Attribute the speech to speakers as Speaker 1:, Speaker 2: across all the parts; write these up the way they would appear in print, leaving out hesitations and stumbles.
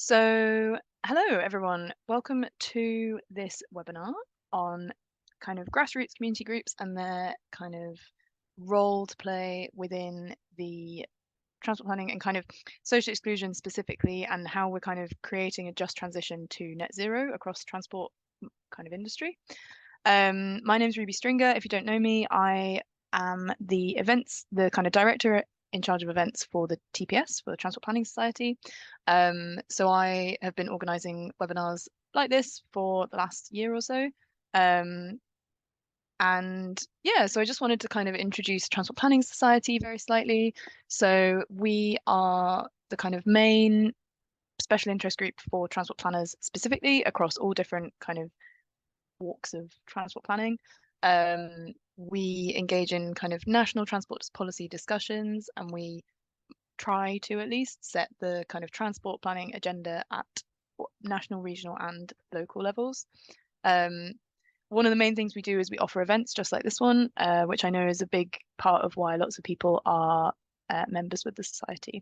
Speaker 1: So, hello everyone. Welcome to this webinar on kind of grassroots community groups and their kind of role to play within the transport planning and kind of social exclusion specifically, and how we're kind of creating a just transition to net zero across transport kind of industry. My name's Ruby Stringer. If you don't know me, I am the kind of director in charge of events for the TPS, for the Transport Planning Society. So I have been organising webinars like this for the last year or so. And yeah, so I just wanted to kind of introduce Transport Planning Society very slightly. So we are the kind of main special interest group for transport planners specifically across all different kind of walks of transport planning. We engage in kind of national transport policy discussions, and we try to at least set the kind of transport planning agenda at national, regional, and local levels. One of the main things we do is we offer events just like this one, which I know is a big part of why lots of people are members with the society.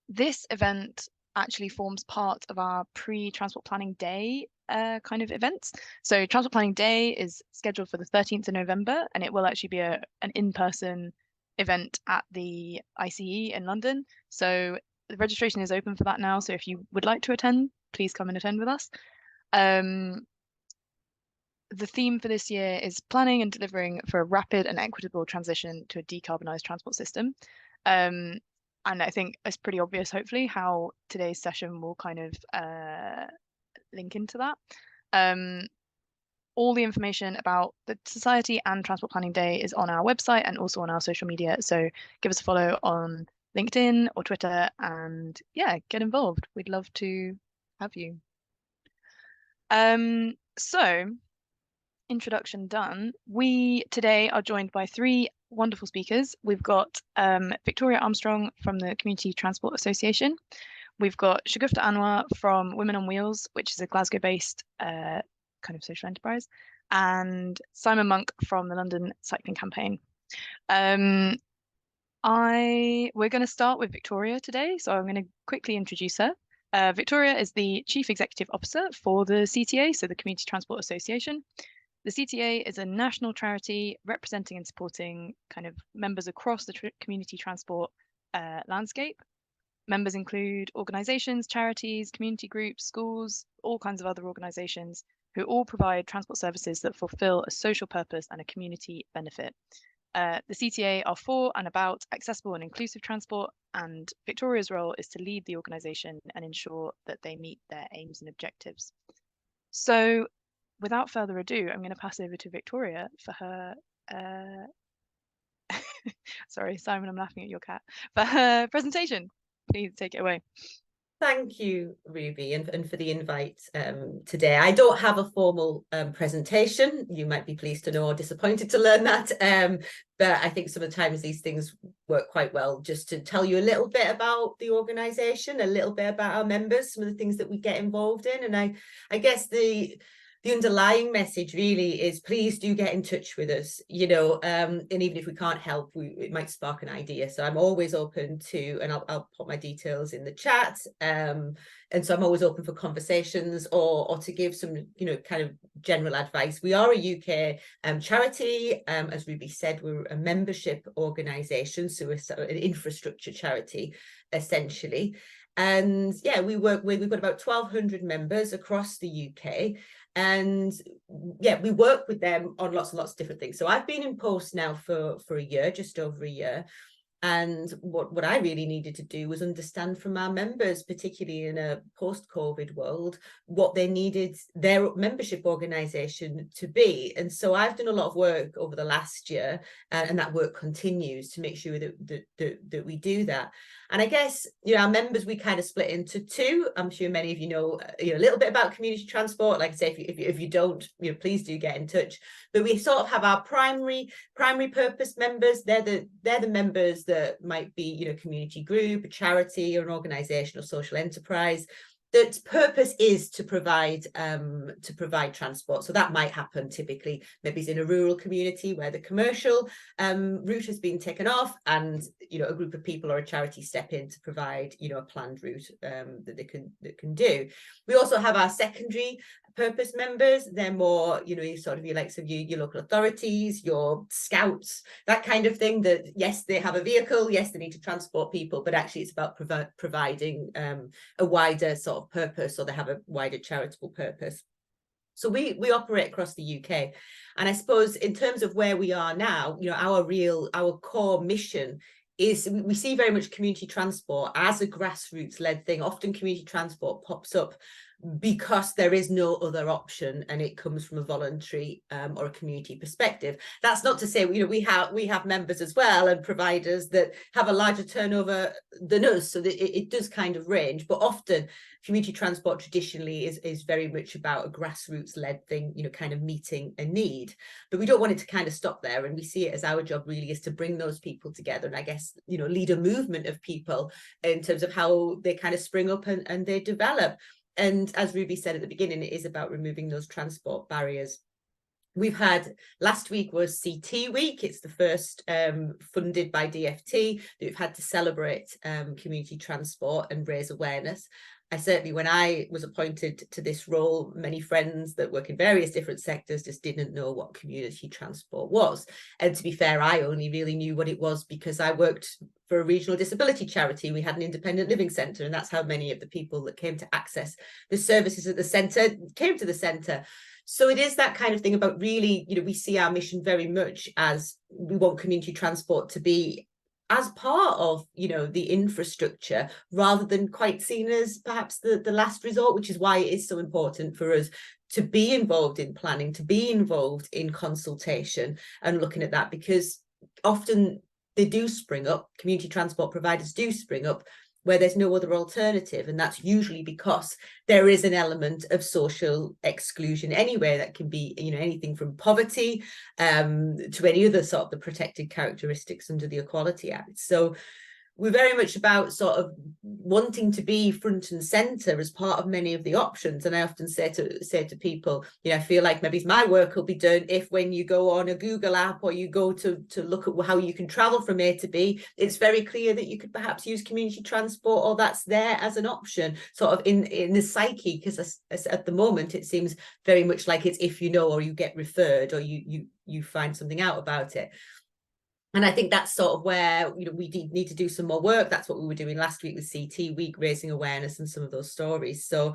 Speaker 1: This event actually forms part of our pre-transport planning day kind of events. So Transport Planning Day is scheduled for the 13th of November, and it will actually be an in-person event at the ICE in London. So the registration is open for that now. So if you would like to attend, please come and attend with us. The theme for this year is planning and delivering for a rapid and equitable transition to a decarbonised transport system. And I think it's pretty obvious, hopefully, how today's session will kind of link into that. All the information about the Society and Transport Planning Day is on our website and also on our social media. So give us a follow on LinkedIn or Twitter, and yeah, get involved. We'd love to have you. So introduction done. We today are joined by three wonderful speakers. We've got Victoria Armstrong from the Community Transport Association. We've got Shagufta Anwar from Women on Wheels, which is a Glasgow-based kind of social enterprise, and Simon Monk from the London Cycling Campaign. We're going to start with Victoria today, so I'm going to quickly introduce her. Victoria is the Chief Executive Officer for the CTA, so the Community Transport Association. The CTA is a national charity representing and supporting kind of members across the community transport landscape. Members include organisations, charities, community groups, schools, all kinds of other organisations who all provide transport services that fulfil a social purpose and a community benefit. The CTA are for and about accessible and inclusive transport, and Victoria's role is to lead the organisation and ensure that they meet their aims and objectives. So without further ado, I'm going to pass over to Victoria for her sorry, Simon, I'm laughing at your cat, for her presentation. Please take it away.
Speaker 2: Thank you, Ruby, and for the invite today. I don't have a formal presentation. You might be pleased to know or disappointed to learn that. But I think sometimes these things work quite well just to tell you a little bit about the organisation, a little bit about our members, some of the things that we get involved in. And I guess the underlying message really is, please do get in touch with us, you know, and even if we can't help, it might spark an idea. So I'm always open to, and I'll put my details in the chat. And so I'm always open for conversations or to give some, you know, kind of general advice. We are a UK charity. As Ruby said, we're a membership organisation, so we're an infrastructure charity, essentially. And yeah, we've got about 1,200 members across the UK. And yeah, we work with them on lots and lots of different things. So I've been in post now for a year, just over a year. And what I really needed to do was understand from our members, particularly in a post-COVID world, what they needed their membership organisation to be. And so I've done a lot of work over the last year, and that work continues to make sure that we do that. And I guess, you know, our members, we kind of split into two. I'm sure many of you know a little bit about community transport. Like I say, if you don't, you know, please do get in touch. But we sort of have our primary purpose members. They're the members that might be, you know, community group, a charity, or an organisation or social enterprise. the purpose is to provide transport. So that might happen typically, maybe it's in a rural community where the commercial route has been taken off, and a group of people or a charity step in to provide a planned route that they can do. We also have our secondary purpose members. They're more sort of your likes of your local authorities, your scouts, that kind of thing, that yes, they have a vehicle, yes, they need to transport people, but actually it's about providing a wider sort of purpose, or they have a wider charitable purpose. So we operate across the UK. And I suppose in terms of where we are now, our core mission is, we see very much community transport as a grassroots led thing. Often community transport pops up because there is no other option, and it comes from a voluntary or a community perspective. That's not to say we have members as well, and providers that have a larger turnover than us, so that it does kind of range. But often community transport traditionally is very much about a grassroots led thing, kind of meeting a need. But we don't want it to kind of stop there, and we see it as our job really is to bring those people together, and I guess lead a movement of people in terms of how they kind of spring up and they develop. And as Ruby said at the beginning, it is about removing those transport barriers. We've had, last week was CT week. It's the first funded by DFT that we've had to celebrate community transport and raise awareness. I certainly, when I was appointed to this role, many friends that work in various different sectors just didn't know what community transport was. And to be fair, I only really knew what it was because I worked for a regional disability charity. We had an independent living centre, and that's how many of the people that came to access the services at the centre came to the centre. So it is that kind of thing about really, we see our mission very much as we want community transport to be as part of the infrastructure, rather than quite seen as perhaps the last resort, which is why it is so important for us to be involved in planning, to be involved in consultation and looking at that, because often they do spring up, community transport providers do spring up where there's no other alternative, and that's usually because there is an element of social exclusion anywhere. That can be anything from poverty to any other sort of the protected characteristics under the Equality Act. So we're very much about sort of wanting to be front and center as part of many of the options. And I often say to people, I feel like maybe my work will be done if, when you go on a Google app or you go to look at how you can travel from A to B, it's very clear that you could perhaps use community transport, or that's there as an option, sort of in the psyche, because at the moment it seems very much like it's if or you get referred, or you find something out about it. And I think that's sort of where we need to do some more work. That's what we were doing last week with CT week, raising awareness and some of those stories. So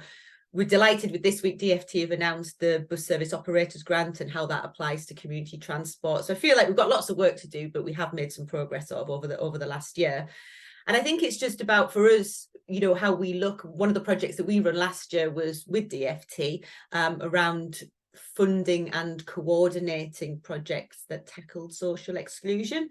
Speaker 2: we're delighted with this week. DFT have announced the bus service operators grant and how that applies to community transport. So I feel like we've got lots of work to do, but we have made some progress sort of over the last year. And I think it's just about, for us, how we look. One of the projects that we run last year was with DFT around funding and coordinating projects that tackled social exclusion.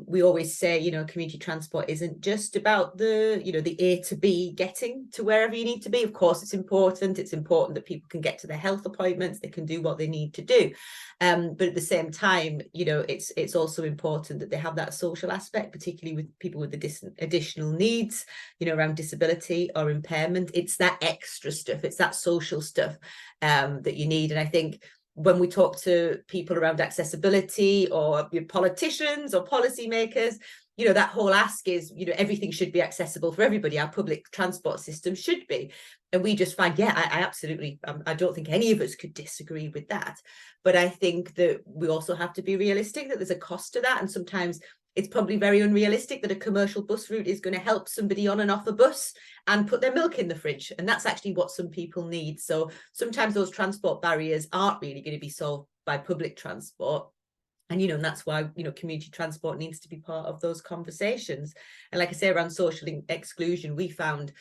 Speaker 2: We always say, community transport isn't just about the A to B, getting to wherever you need to be. Of course, it's important. It's important that people can get to their health appointments, they can do what they need to do. But at the same time, it's also important that they have that social aspect, particularly with people with the additional needs, around disability or impairment. It's that extra stuff. It's that social stuff that you need. And I think when we talk to people around accessibility, or politicians or policymakers, that whole ask is, everything should be accessible for everybody. Our public transport system should be. And we just find, I absolutely, I don't think any of us could disagree with that. But I think that we also have to be realistic that there's a cost to that. And sometimes it's probably very unrealistic that a commercial bus route is going to help somebody on and off a bus and put their milk in the fridge. And that's actually what some people need. So sometimes those transport barriers aren't really going to be solved by public transport. And, and that's why, community transport needs to be part of those conversations. And like I say, around social exclusion, we found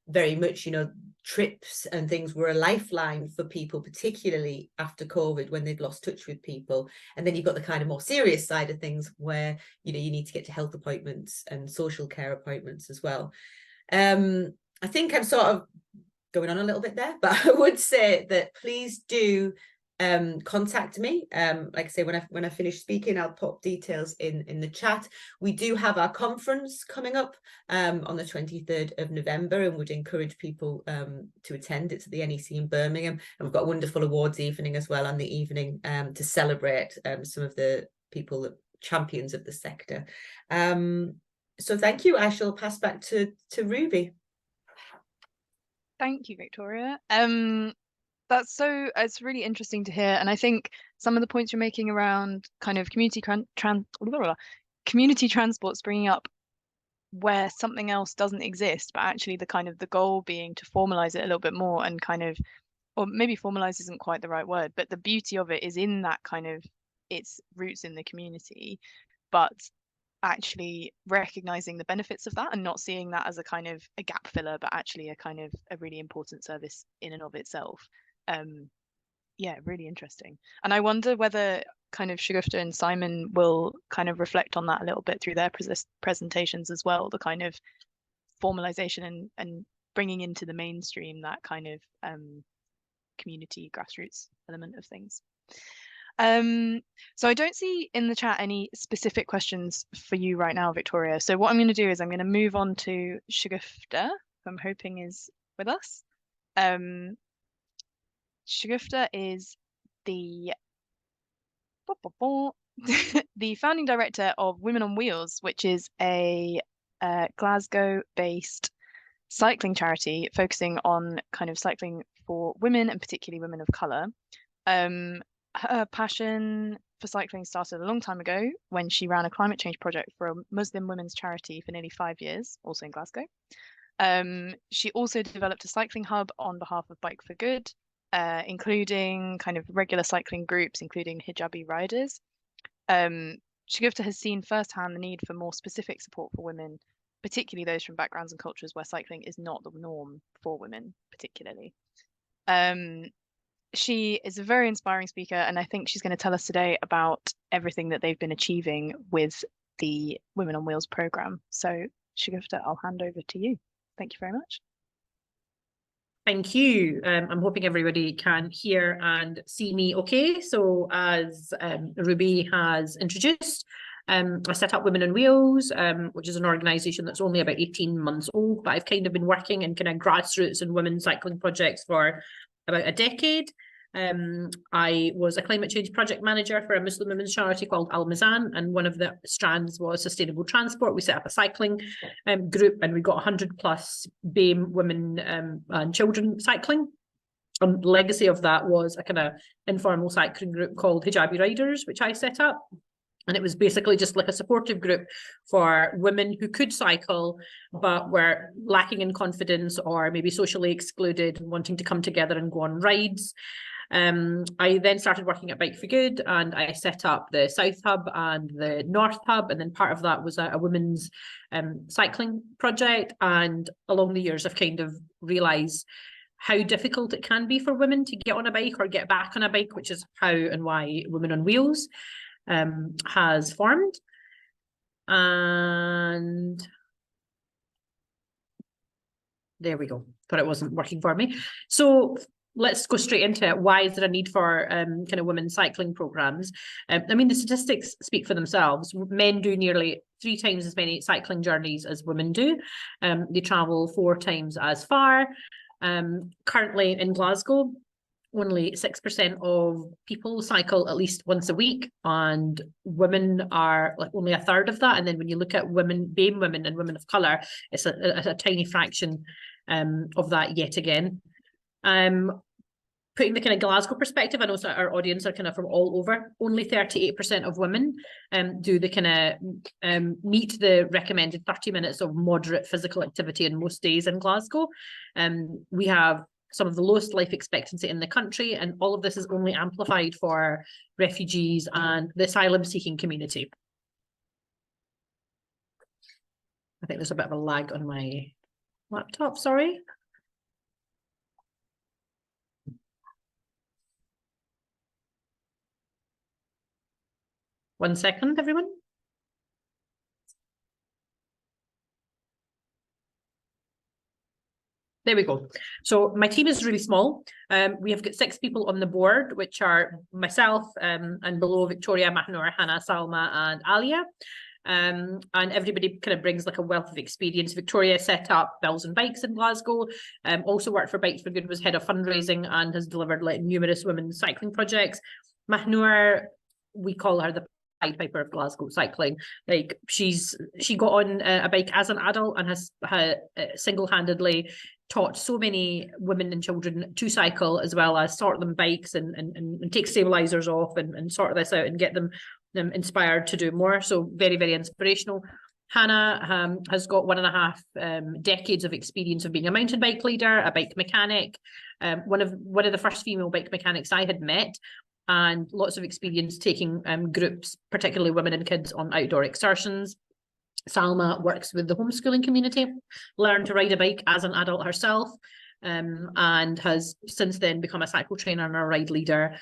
Speaker 2: very much, trips and things were a lifeline for people, particularly after COVID, when they'd lost touch with people. And then you've got the kind of more serious side of things where, you need to get to health appointments and social care appointments as well. I think I'm sort of going on a little bit there, but I would say that please do contact me. Like I say, when I finish speaking, I'll pop details in the chat. We do have our conference coming up on the 23rd of November, and would encourage people to attend. It's at the NEC in Birmingham, and we've got a wonderful awards evening as well on the evening to celebrate some of the people that champions of the sector. So thank you. I shall pass back to Ruby.
Speaker 1: Thank you, Victoria. It's really interesting to hear, and I think some of the points you're making around kind of community transport springing up where something else doesn't exist, but actually the goal being to formalize it a little bit more and kind of, or maybe formalize isn't quite the right word, but the beauty of it is in that kind of its roots in the community, but actually recognizing the benefits of that and not seeing that as a kind of a gap filler, but actually a kind of a really important service in and of itself. Yeah, really interesting. And I wonder whether kind of Shagufta and Simon will kind of reflect on that a little bit through their presentations as well, the kind of formalization and bringing into the mainstream that kind of community grassroots element of things. So I don't see in the chat any specific questions for you right now, Victoria. So what I'm going to do is I'm going to move on to Shagufta, who I'm hoping is with us. Shagufta is the the founding director of Women on Wheels, which is a Glasgow-based cycling charity focusing on kind of cycling for women and particularly women of colour. Her passion for cycling started a long time ago when she ran a climate change project for a Muslim women's charity for nearly 5 years, also in Glasgow. She also developed a cycling hub on behalf of Bike for Good, including kind of regular cycling groups, including hijabi riders. Shagufta has seen firsthand the need for more specific support for women, particularly those from backgrounds and cultures where cycling is not the norm for women, particularly. She is a very inspiring speaker, and I think she's going to tell us today about everything that they've been achieving with the Women on Wheels program. So, Shagufta, I'll hand over to you. Thank you very much.
Speaker 3: Thank you. I'm hoping everybody can hear and see me okay. So as Ruby has introduced, I set up Women on Wheels, which is an organisation that's only about 18 months old, but I've kind of been working in kind of grassroots and women's cycling projects for about a decade. I was a climate change project manager for a Muslim women's charity called Al Mizan, and one of the strands was sustainable transport. We set up a cycling group, and we got 100 plus BAME women and children cycling. And the legacy of that was a kind of informal cycling group called Hijabi Riders, which I set up. And it was basically just like a supportive group for women who could cycle, but were lacking in confidence or maybe socially excluded and wanting to come together and go on rides. I then started working at Bike for Good, and I set up the South Hub and the North Hub, and then part of that was a women's cycling project. And along the years, I've kind of realised how difficult it can be for women to get on a bike or get back on a bike, which is how and why Women on Wheels has formed. And there we go. Thought it wasn't working for me. So let's go straight into it. Why is there a need for kind of women's cycling programs? I mean, the statistics speak for themselves. Men do nearly 3 times as many cycling journeys as women do. They travel 4 times as far. Currently in Glasgow, only 6% of people cycle at least once a week, and women are like only a third of that. And then when you look at women, BAME women and women of colour, it's a tiny fraction of that yet again. Putting the kind of Glasgow perspective, I know our audience are kind of from all over. Only 38% of women do the kind of meet the recommended 30 minutes of moderate physical activity in most days in Glasgow. We have some of the lowest life expectancy in the country, and all of this is only amplified for refugees and the asylum-seeking community. I think there's a bit of a lag on my laptop, sorry. One second, everyone. There we go. So my team is really small. We have got 6 people on the board, which are myself and below Victoria, Mahnur, Hannah, Salma and Alia. And everybody kind of brings like a wealth of experience. Victoria set up Bells and Bikes in Glasgow, also worked for Bikes for Good, was head of fundraising and has delivered like numerous women's cycling projects. Mahnur, we call her the Pied Piper of Glasgow cycling. Like she got on a bike as an adult and has single-handedly taught so many women and children to cycle, as well as sort them bikes and take stabilizers off and sort this out and get them inspired to do more. So very, very inspirational. Hannah has got 1.5 decades of experience of being a mountain bike leader, a bike mechanic, one of the first female bike mechanics I had met, and lots of experience taking groups, particularly women and kids, on outdoor excursions. Salma works with the homeschooling community, learned to ride a bike as an adult herself, and has since then become a cycle trainer and a ride leader,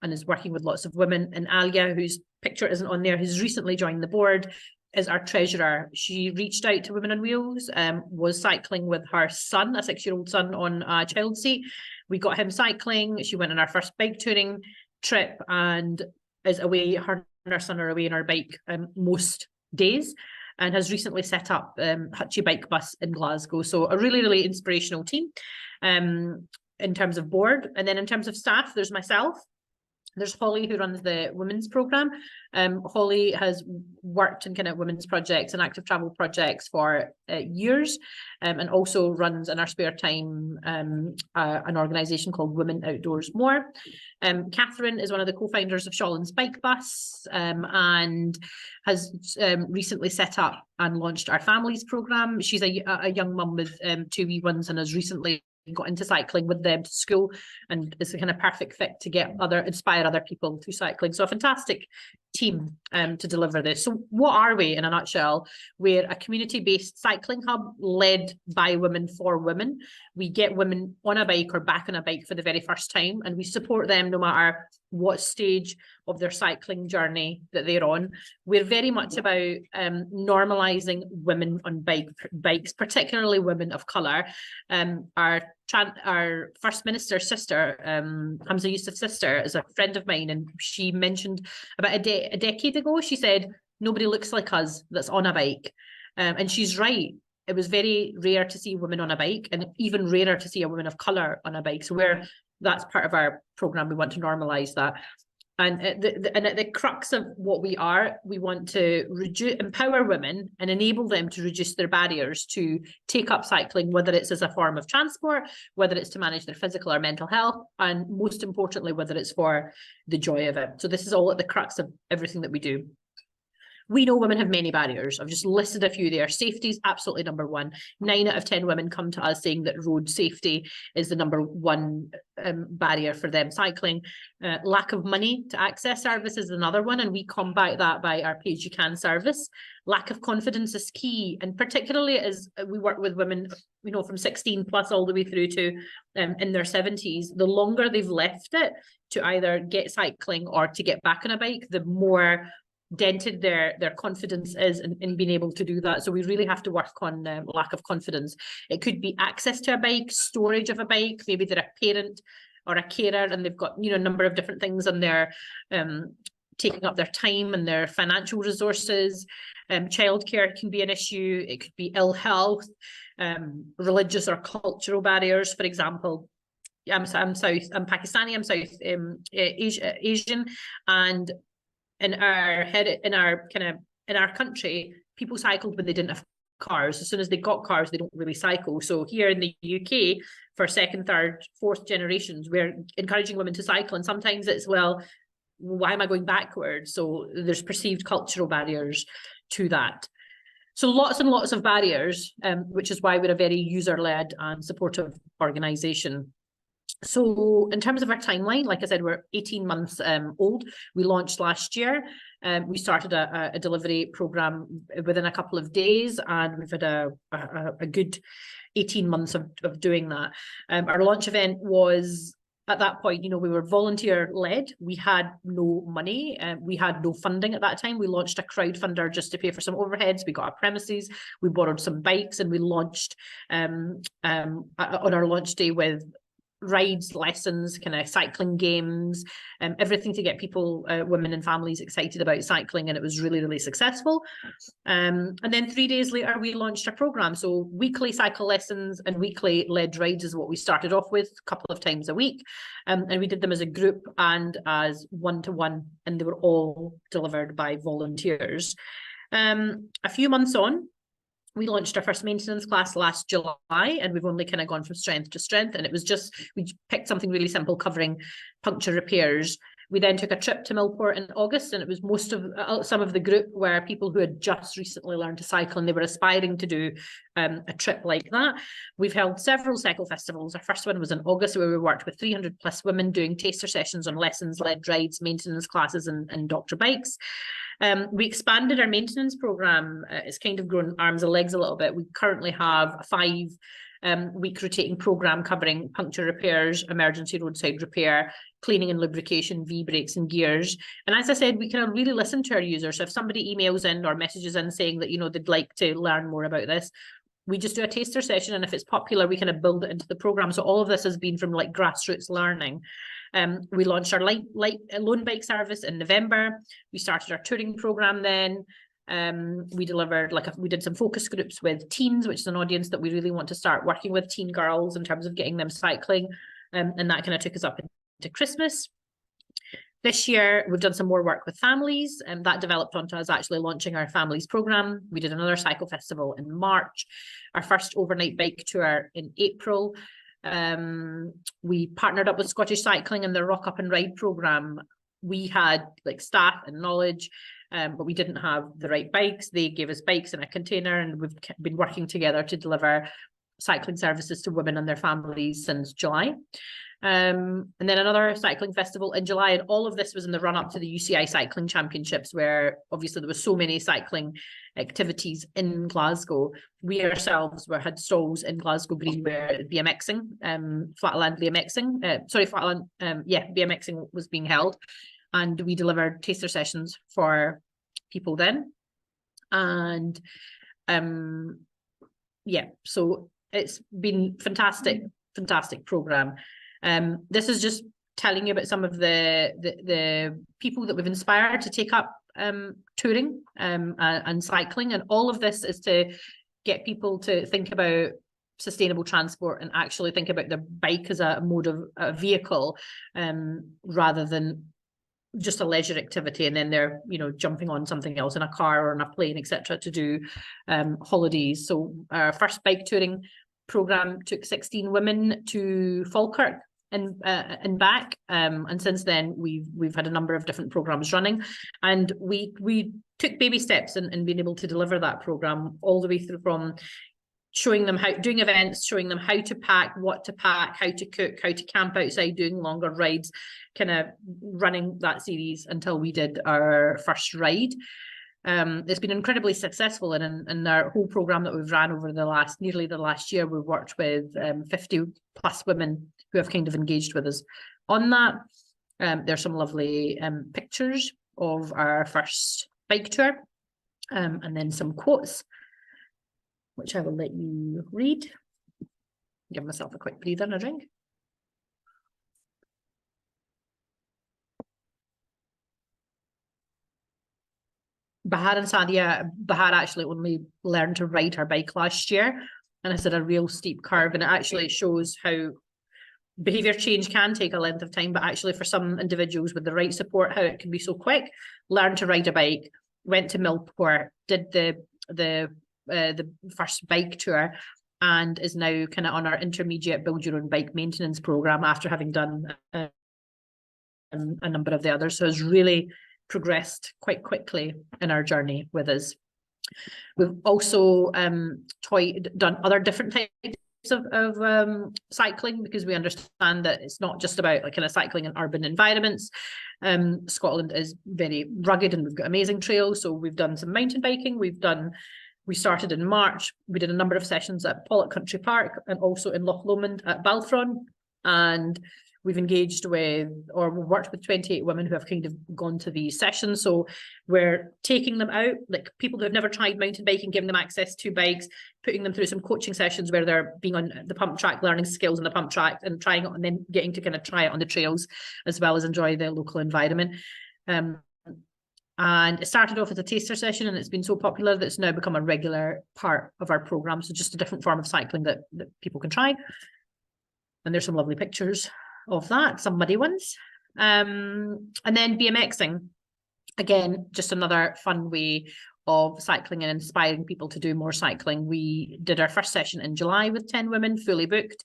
Speaker 3: and is working with lots of women. And Alia, whose picture isn't on there, who's recently joined the board, is our treasurer. She reached out to Women on Wheels, was cycling with her son, a 6-year-old son, on a child seat. We got him cycling. She went on our first bike touring trip and is away. Her and her son are away on our bike most days, and has recently set up Hutchie Bike Bus in Glasgow. So a really, really inspirational team in terms of board. And then in terms of staff, there's myself. There's Holly, who runs the women's programme. Holly has worked in kind of women's projects and active travel projects for years, and also runs in our spare time an organisation called Women Outdoors More. Catherine is one of the co-founders of Shawlands Bike Bus, and has recently set up and launched our families programme. She's a young mum with 2 wee ones and has recently got into cycling with them to school, and is a kind of perfect fit to inspire other people through cycling. So a fantastic team to deliver this. So what are we in a nutshell? We're a community-based cycling hub led by women for women. We get women on a bike or back on a bike for the very first time, and we support them no matter what stage of their cycling journey that they're on. We're very much about normalising women on bikes, particularly women of colour. Our First Minister's sister, Hamza Yousaf's sister, is a friend of mine, and she mentioned about a decade ago, she said, nobody looks like us that's on a bike. And she's right. It was very rare to see women on a bike, and even rarer to see a woman of colour on a bike. So that's part of our programme. We want to normalise that. And at the crux of what we want to empower women and enable them to reduce their barriers to take up cycling, whether it's as a form of transport, whether it's to manage their physical or mental health, and most importantly, whether it's for the joy of it. So this is all at the crux of everything that we do. We know women have many barriers. I've just listed a few there. Safety is absolutely number one. 9 out of 10 women come to us saying that road safety is the number one barrier for them cycling. Lack of money to access service is another one, and we combat that by our Pay As You Can service. Lack of confidence is key, and particularly as we work with women, from 16 plus all the way through to in their 70s, the longer they've left it to either get cycling or to get back on a bike, the more dented their confidence is in being able to do that. So we really have to work on lack of confidence. It could be access to a bike, storage of a bike. Maybe they're a parent or a carer and they've got a number of different things and they're taking up their time and their financial resources. Childcare can be an issue. It could be ill health, religious or cultural barriers. For example, I'm Pakistani, I'm South Asian, and in our country, people cycled when they didn't have cars. As soon as they got cars, they don't really cycle. So here in the UK, for 2nd, 3rd, 4th generations, we're encouraging women to cycle, and sometimes it's, well, why am I going backwards? So there's perceived cultural barriers to that. So lots and lots of barriers, which is why we're a very user-led and supportive organisation. So in terms of our timeline, like I said, we're 18 months old. We launched last year. We started a delivery programme within a couple of days, and we've had a good 18 months of doing that. Our launch event was at that point, you know, we were volunteer led. We had no money, we had no funding at that time. We launched a crowdfunder just to pay for some overheads. We got our premises, we borrowed some bikes, and we launched on our launch day with rides, lessons, kind of cycling games, everything to get people, women and families excited about cycling, and it was really, really successful. And then 3 days later, we launched a program. So weekly cycle lessons and weekly led rides is what we started off with, a couple of times a week. And we did them as a group and as one-to-one, and they were all delivered by volunteers. A few months on, we launched our first maintenance class last July, and we've only kind of gone from strength to strength. And it was just, we picked something really simple covering puncture repairs. We then took a trip to Millport in August, and it was most of some of the group were people who had just recently learned to cycle, and they were aspiring to do a trip like that. We've held several cycle festivals. Our first one was in August, where we worked with 300 plus women doing taster sessions on lessons, led rides, maintenance classes, and doctor bikes. We expanded our maintenance program. It's kind of grown arms and legs a little bit. We currently have a 5-week rotating program covering puncture repairs, emergency roadside repair, cleaning and lubrication, V-brakes and gears. And as I said, we kind of really listen to our users. So if somebody emails in or messages in saying that, you know, they'd like to learn more about this, we just do a taster session, and if it's popular, we kind of build it into the program. So all of this has been from like grassroots learning. We launched our light loan bike service in November. We started our touring program then. We delivered we did some focus groups with teens, which is an audience that we really want to start working with, teen girls, in terms of getting them cycling. And that kind of took us up into Christmas. This year, we've done some more work with families, and that developed onto us actually launching our families program. We did another cycle festival in March, our first overnight bike tour in April. We partnered up with Scottish Cycling and their Rock Up and Ride program. We had like staff and knowledge, but we didn't have the right bikes. They gave us bikes in a container, and we've been working together to deliver cycling services to women and their families since July. And then another cycling festival in July, and all of this was in the run up to the UCI Cycling Championships, where obviously there was so many cycling activities in Glasgow. We ourselves had stalls in Glasgow Green where BMXing, flatland BMXing, BMXing was being held, and we delivered taster sessions for people then. And so it's been fantastic program. This is just telling you about some of the people that we've inspired to take up touring and cycling, and all of this is to get people to think about sustainable transport and actually think about their bike as a mode of a vehicle, rather than just a leisure activity, and then they're, you know, jumping on something else in a car or on a plane, etc., to do holidays. So our first bike touring program took 16 women to Falkirk and back, and since then we've had a number of different programs running, and we took baby steps in being able to deliver that program, all the way through from showing them how, doing events, showing them how to pack, what to pack, how to cook, how to camp outside, doing longer rides, kind of running that series until we did our first ride. It's been incredibly successful, and in our whole program that we've ran over nearly the last year, we've worked with 50 plus women who have kind of engaged with us on that. There's some lovely pictures of our first bike tour, and then some quotes, which I will let you read. Give myself a quick breather and a drink. Bahar and Sadia, Bahar actually only learned to ride her bike last year, and it's at a real steep curve, and it actually shows how behaviour change can take a length of time, but actually for some individuals with the right support, how it can be so quick. Learned to ride a bike, went to Millport, did the first bike tour, and is now kind of on our intermediate build your own bike maintenance program after having done a number of the others. So it's really progressed quite quickly in our journey with us. We've also done other different types of cycling, because we understand that it's not just about like kind of cycling in urban environments. Scotland is very rugged, and we've got amazing trails, so we've done some mountain biking. We started in March. We did a number of sessions at Pollock Country Park and also in Loch Lomond at Balfron, and we've engaged with, or we've worked with 28 women who have kind of gone to these sessions. So we're taking them out, like people who have never tried mountain biking, giving them access to bikes, putting them through some coaching sessions where they're being on the pump track, learning skills on the pump track and trying it, and then getting to kind of try it on the trails as well as enjoy the local environment. And it started off as a taster session, and it's been so popular that it's now become a regular part of our program. So just a different form of cycling that people can try. And there's some lovely pictures of that, some muddy ones. And then BMXing, again, just another fun way of cycling and inspiring people to do more cycling. We did our first session in July with 10 women, fully booked,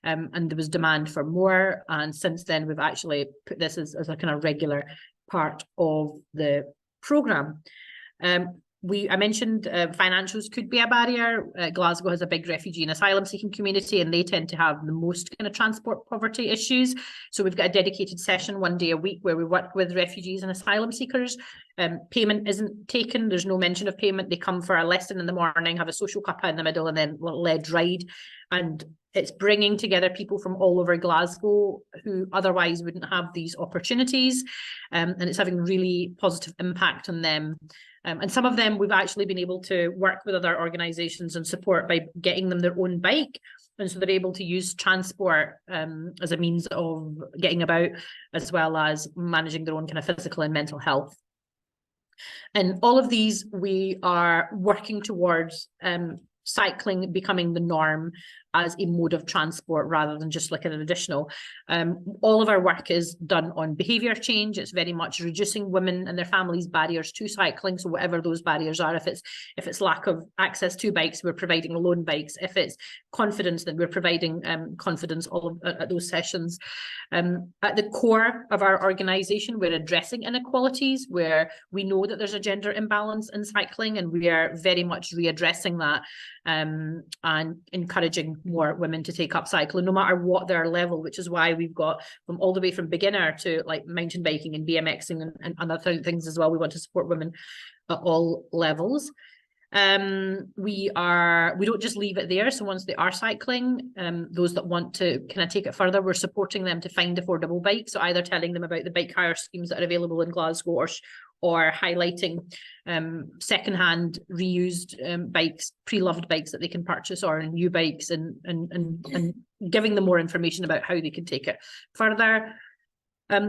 Speaker 3: and there was demand for more. And since then, we've actually put this as a kind of regular part of the program. I mentioned financials could be a barrier. Glasgow has a big refugee and asylum seeking community, and they tend to have the most kind of transport poverty issues. So we've got a dedicated session 1 day a week where we work with refugees and asylum seekers. Payment isn't taken. There's no mention of payment. They come for a lesson in the morning, have a social cuppa in the middle, and then a led ride. And it's bringing together people from all over Glasgow who otherwise wouldn't have these opportunities. And it's having really positive impact on them. And some of them we've actually been able to work with other organisations and support by getting them their own bike. And so they're able to use transport as a means of getting about, as well as managing their own kind of physical and mental health. And all of these, we are working towards cycling becoming the norm as a mode of transport rather than just like an additional. All of our work is done on behaviour change. It's very much reducing women and their families' barriers to cycling. So whatever those barriers are, if it's lack of access to bikes, we're providing loan bikes. If it's confidence, then we're providing confidence at those sessions. At the core of our organisation, we're addressing inequalities where we know that there's a gender imbalance in cycling, and we are very much readdressing that and encouraging more women to take up cycling, no matter what their level, which is why we've got from all the way from beginner to like mountain biking and BMXing and other things as well. We want to support women at all levels. We don't just leave it there. So once they are cycling, those that want to kind of take it further, we're supporting them to find affordable bikes. So either telling them about the bike hire schemes that are available in Glasgow, or highlighting secondhand reused bikes, pre-loved bikes that they can purchase, or new bikes, and giving them more information about how they can take it further.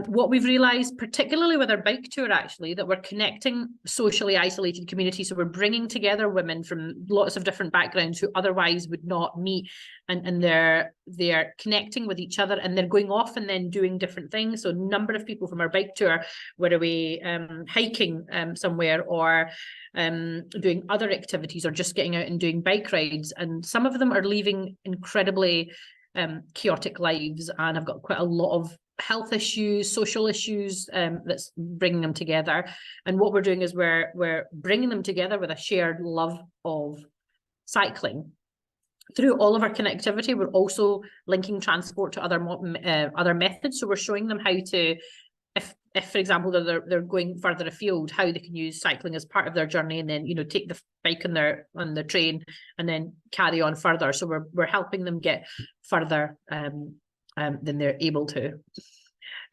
Speaker 3: What we've realised, particularly with our bike tour, actually, that we're connecting socially isolated communities. So we're bringing together women from lots of different backgrounds who otherwise would not meet, and they're connecting with each other, and they're going off and then doing different things. So a number of people from our bike tour were away hiking somewhere, or doing other activities, or just getting out and doing bike rides. And some of them are leaving incredibly chaotic lives, and I've got quite a lot of health issues, social issues that's bringing them together. And what we're doing is we're bringing them together with a shared love of cycling. Through all of our connectivity, we're also linking transport to other methods. So we're showing them how to, if for example they're going further afield, how they can use cycling as part of their journey, and then take the bike on the train and then carry on further. So we're helping them get further than they're able to.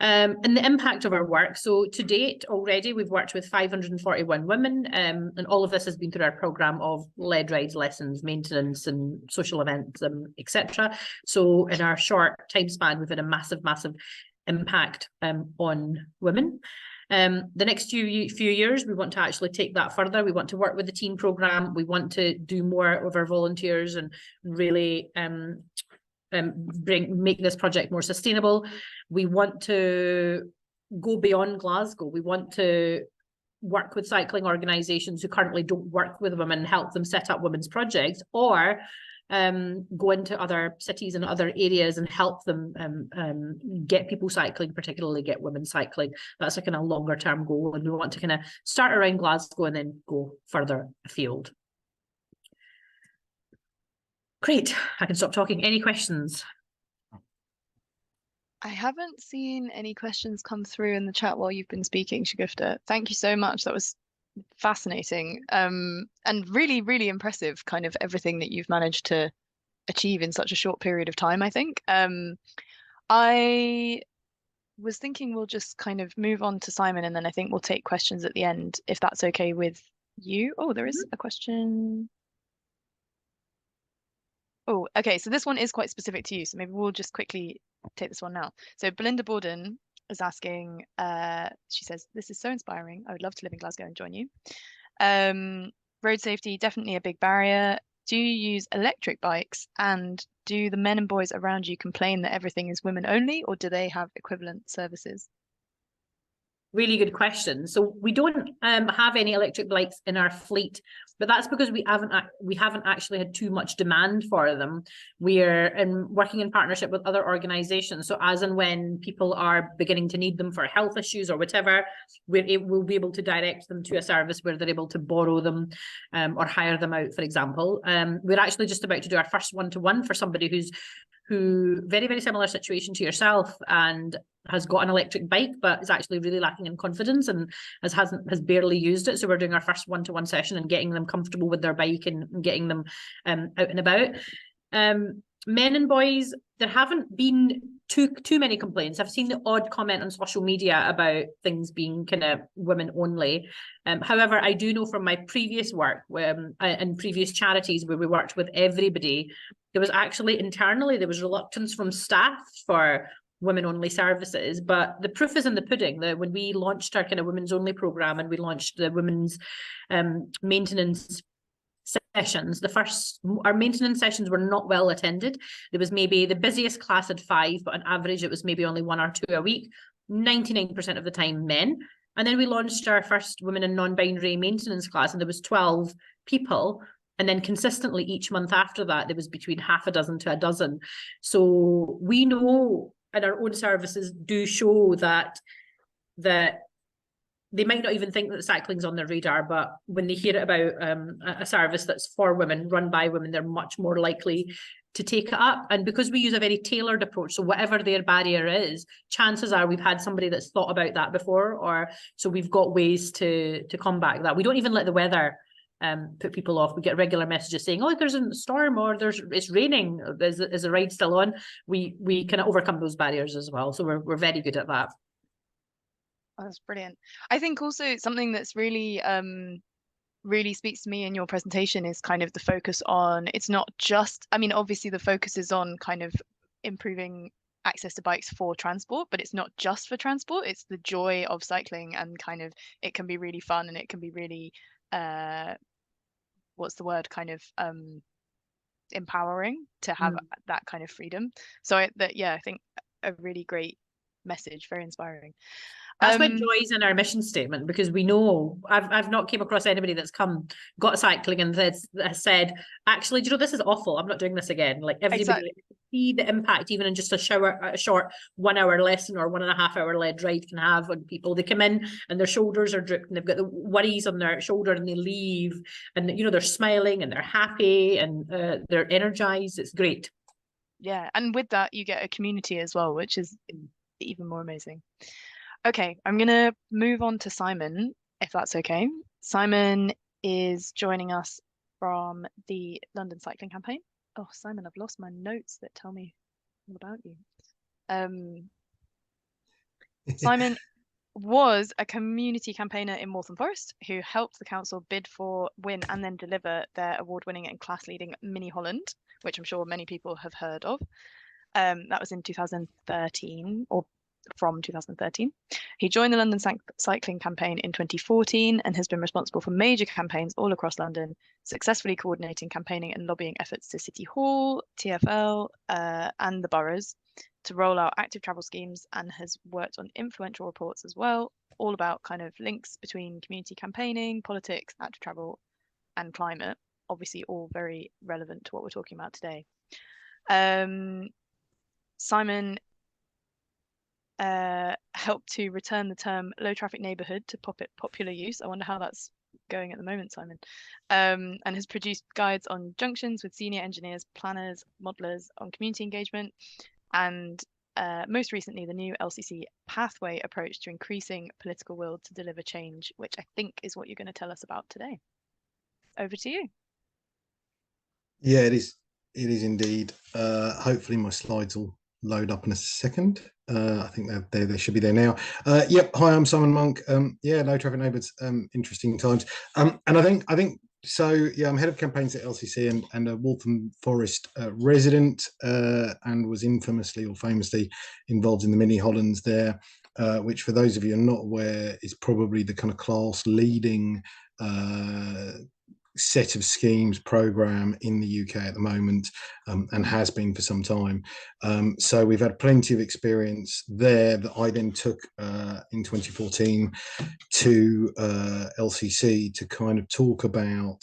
Speaker 3: And the impact of our work. So to date already, we've worked with 541 women, and all of this has been through our programme of lead rides, lessons, maintenance and social events, etc. So in our short time span, we've had a massive impact on women. The next few years, we want to actually take that further. We want to work with the teen programme. We want to do more with our volunteers and really make this project more sustainable. We want to go beyond Glasgow. We want to work with cycling organisations who currently don't work with women, help them set up women's projects, or go into other cities and other areas and help them get people cycling, particularly get women cycling. That's a kind of longer term goal, and we want to kind of start around Glasgow and then go further afield. Great, I can stop talking. Any questions?
Speaker 1: I haven't seen any questions come through in the chat while you've been speaking, Shagufta. Thank you so much. That was fascinating, and really, really impressive, kind of everything that you've managed to achieve in such a short period of time, I think. I was thinking we'll just kind of move on to Simon, and then I think we'll take questions at the end, if that's okay with you. Oh, there is a question. Oh, okay. So this one is quite specific to you. So maybe we'll just quickly take this one now. So Belinda Borden is asking, she says, this is so inspiring. I would love to live in Glasgow and join you. Road safety, definitely a big barrier. Do you use electric bikes? And do the men and boys around you complain that everything is women only, or do they have equivalent services?
Speaker 3: Really good question. So we don't have any electric bikes in our fleet, but that's because we haven't actually had too much demand for them. We're working in partnership with other organisations. So as and when people are beginning to need them for health issues or whatever, we'll be able to direct them to a service where they're able to borrow them or hire them out, for example. We're actually just about to do our first one-to-one for somebody who very, very similar situation to yourself and has got an electric bike, but is actually really lacking in confidence and has barely used it. So we're doing our first one-to-one session and getting them comfortable with their bike and getting them out and about. Men and boys, there haven't been too many complaints. I've seen the odd comment on social media about things being kind of women only. However, I do know from my previous work and previous charities where we worked with everybody, there was actually internally, there was reluctance from staff for women only services, but the proof is in the pudding. That when we launched our kind of women's only program and we launched the women's maintenance sessions, our maintenance sessions were not well attended. There was maybe the busiest class had 5, but on average it was maybe only 1 or 2 a week, 99% of the time men. And then we launched our first women and non-binary maintenance class, and there was 12 people. And then consistently each month after that, there was between half a dozen to a dozen. So we know, and our own services do show that they might not even think that cycling's on their radar, but when they hear about a service that's for women, run by women, they're much more likely to take it up. And because we use a very tailored approach, so whatever their barrier is, chances are we've had somebody that's thought about that before, or so we've got ways to combat that. We don't even let the weather put people off. We get regular messages saying, oh, there's a storm, or it's raining, is the ride still on? We kind of overcome those barriers as well. So we're very good at that.
Speaker 1: Oh, that's brilliant. I think also something that's really really speaks to me in your presentation is kind of the focus on, it's not just, I mean, obviously the focus is on kind of improving access to bikes for transport, but it's not just for transport, it's the joy of cycling, and kind of it can be really fun, and it can be really what's the word, kind of empowering to have that kind of freedom. So I think a really great message, very inspiring.
Speaker 3: That's what joy is in our mission statement, because we know I've not came across anybody that's got cycling and has said, actually, do you know, this is awful, I'm not doing this again. Like everybody
Speaker 1: Exactly.
Speaker 3: See the impact even in just a short 1 hour lesson or 1.5 hour led ride can have on people. They come in and their shoulders are drooped and they've got the worries on their shoulder, and they leave and, you know, they're smiling and they're happy and they're energized. It's great.
Speaker 1: Yeah, and with that you get a community as well, which is even more amazing. Okay, I'm gonna move on to Simon, if that's okay. Simon is joining us from the London Cycling Campaign. Oh, Simon, I've lost my notes that tell me all about you. Simon was a community campaigner in Morecambe Forest who helped the council bid for, win, and then deliver their award-winning and class-leading Mini Holland, which I'm sure many people have heard of. That was in 2013, or from 2013. He joined the London Cycling Campaign in 2014 and has been responsible for major campaigns all across London, successfully coordinating campaigning and lobbying efforts to City Hall, TfL, and the boroughs to roll out active travel schemes, and has worked on influential reports as well, all about kind of links between community campaigning, politics, active travel, and climate, obviously all very relevant to what we're talking about today. Simon helped to return the term low traffic neighborhood to popular use. I wonder how that's going at the moment, Simon. And has produced guides on junctions with senior engineers, planners, modelers on community engagement, and most recently the new LCC pathway approach to increasing political will to deliver change, which I think is what you're going to tell us about today. Over to you.
Speaker 4: Yeah, it is indeed. Hopefully my slides will load up in a second. I think they should be there now. Yep. Hi, I'm Simon Monk. Yeah, low traffic neighbours. Interesting times. And I think so. Yeah, I'm head of campaigns at LCC and a Waltham Forest resident, and was infamously or famously involved in the Mini Hollands there, which, for those of you who are not aware, is probably the kind of class leading set of schemes program in the UK at the moment, and has been for some time. So we've had plenty of experience there that I then took in 2014 to LCC to kind of talk about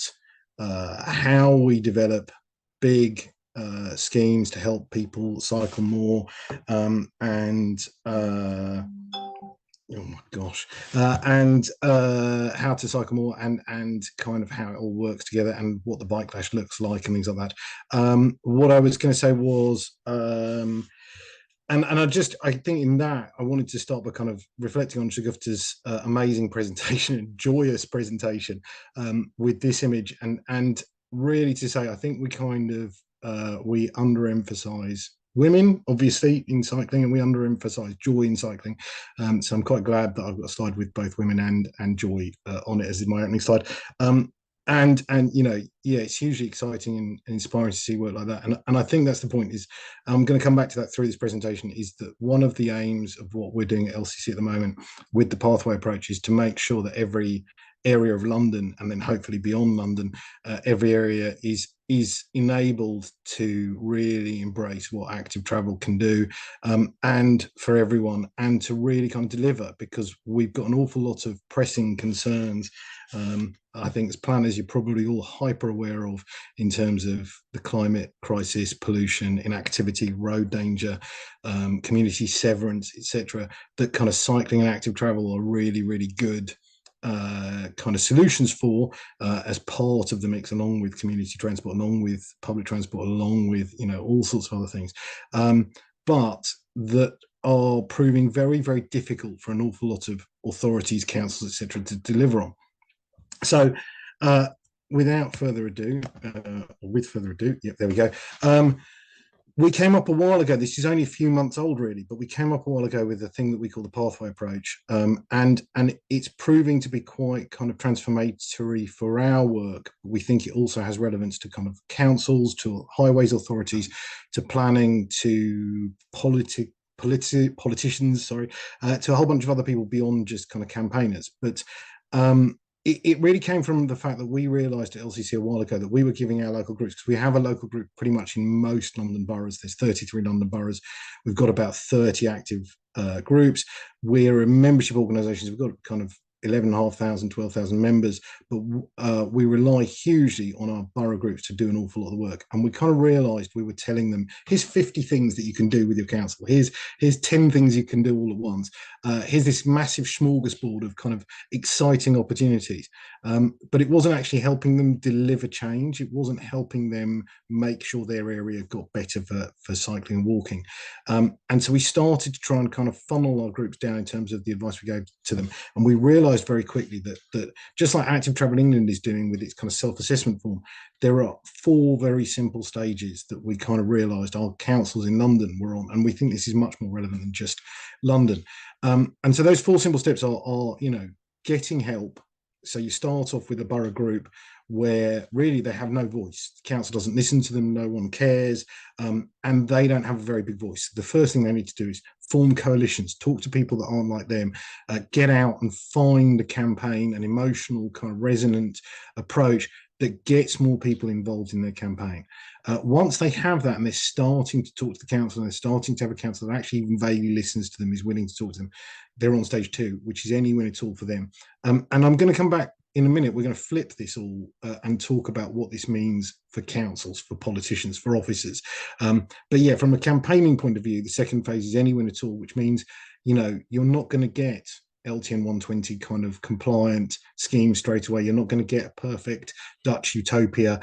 Speaker 4: how we develop big schemes to help people cycle more, and oh my gosh, and how to cycle more, and kind of how it all works together and what the bike lash looks like and things like that. What I was going to say was, and I think in that I wanted to start by kind of reflecting on Shagufta's amazing presentation and joyous presentation with this image, and really to say I think we kind of we underemphasize women, obviously, in cycling, and we underemphasize joy in cycling. So I'm quite glad that I've got a slide with both women and joy on it, as in my opening slide. And you know, yeah, it's hugely exciting and inspiring to see work like that. And I think that's the point. Is I'm going to come back to that through this presentation. Is that one of the aims of what we're doing at LCC at the moment with the pathway approach is to make sure that every area of London, and then hopefully beyond London, every area is enabled to really embrace what active travel can do, and for everyone, and to really kind of deliver, because we've got an awful lot of pressing concerns. I think as planners, you're probably all hyper aware of, in terms of the climate crisis, pollution, inactivity, road danger, community severance, etc. That kind of cycling and active travel are really, really good kind of solutions for, as part of the mix, along with community transport, along with public transport, along with, you know, all sorts of other things, but that are proving very, very difficult for an awful lot of authorities, councils, etc. to deliver on. So without further ado, with further ado, yep, there we go. We came up a while ago, this is only a few months old really, but we came up a while ago with a thing that we call the pathway approach, and it's proving to be quite kind of transformatory for our work. We think it also has relevance to kind of councils, to highways authorities, to planning, to politicians, sorry, to a whole bunch of other people beyond just kind of campaigners. But it really came from the fact that we realised at LCC a while ago that we were giving our local groups, because we have a local group pretty much in most London boroughs. There's 33 London boroughs. We've got about 30 active groups. We're a membership organisation. So we've got kind of 11,500, 12,000 members, but we rely hugely on our borough groups to do an awful lot of the work. And we kind of realised we were telling them, here's 50 things that you can do with your council. Here's 10 things you can do all at once. Here's this massive smorgasbord of kind of exciting opportunities. But it wasn't actually helping them deliver change. It wasn't helping them make sure their area got better for cycling and walking. And so we started to try and kind of funnel our groups down in terms of the advice we gave to them. And we realised very quickly that just like Active Travel England is doing with its kind of self-assessment form, there are 4 very simple stages that we kind of realised our councils in London were on, and we think this is much more relevant than just London. And so those 4 simple steps are, you know, getting help. So you start off with a borough group where really they have no voice. The council doesn't listen to them, no one cares, and they don't have a very big voice. The first thing they need to do is form coalitions, talk to people that aren't like them, get out and find a campaign, an emotional kind of resonant approach that gets more people involved in their campaign. Once they have that and they're starting to talk to the council, and they're starting to have a council that actually even vaguely listens to them, is willing to talk to them, they're on stage 2, which is any win at all for them. And I'm going to come back in a minute. We're going to flip this all and talk about what this means for councils, for politicians, for officers. But yeah, from a campaigning point of view, the second phase is any win at all, which means, you know, you're not going to get LTN 120 kind of compliant scheme straight away. You're not going to get a perfect Dutch utopia.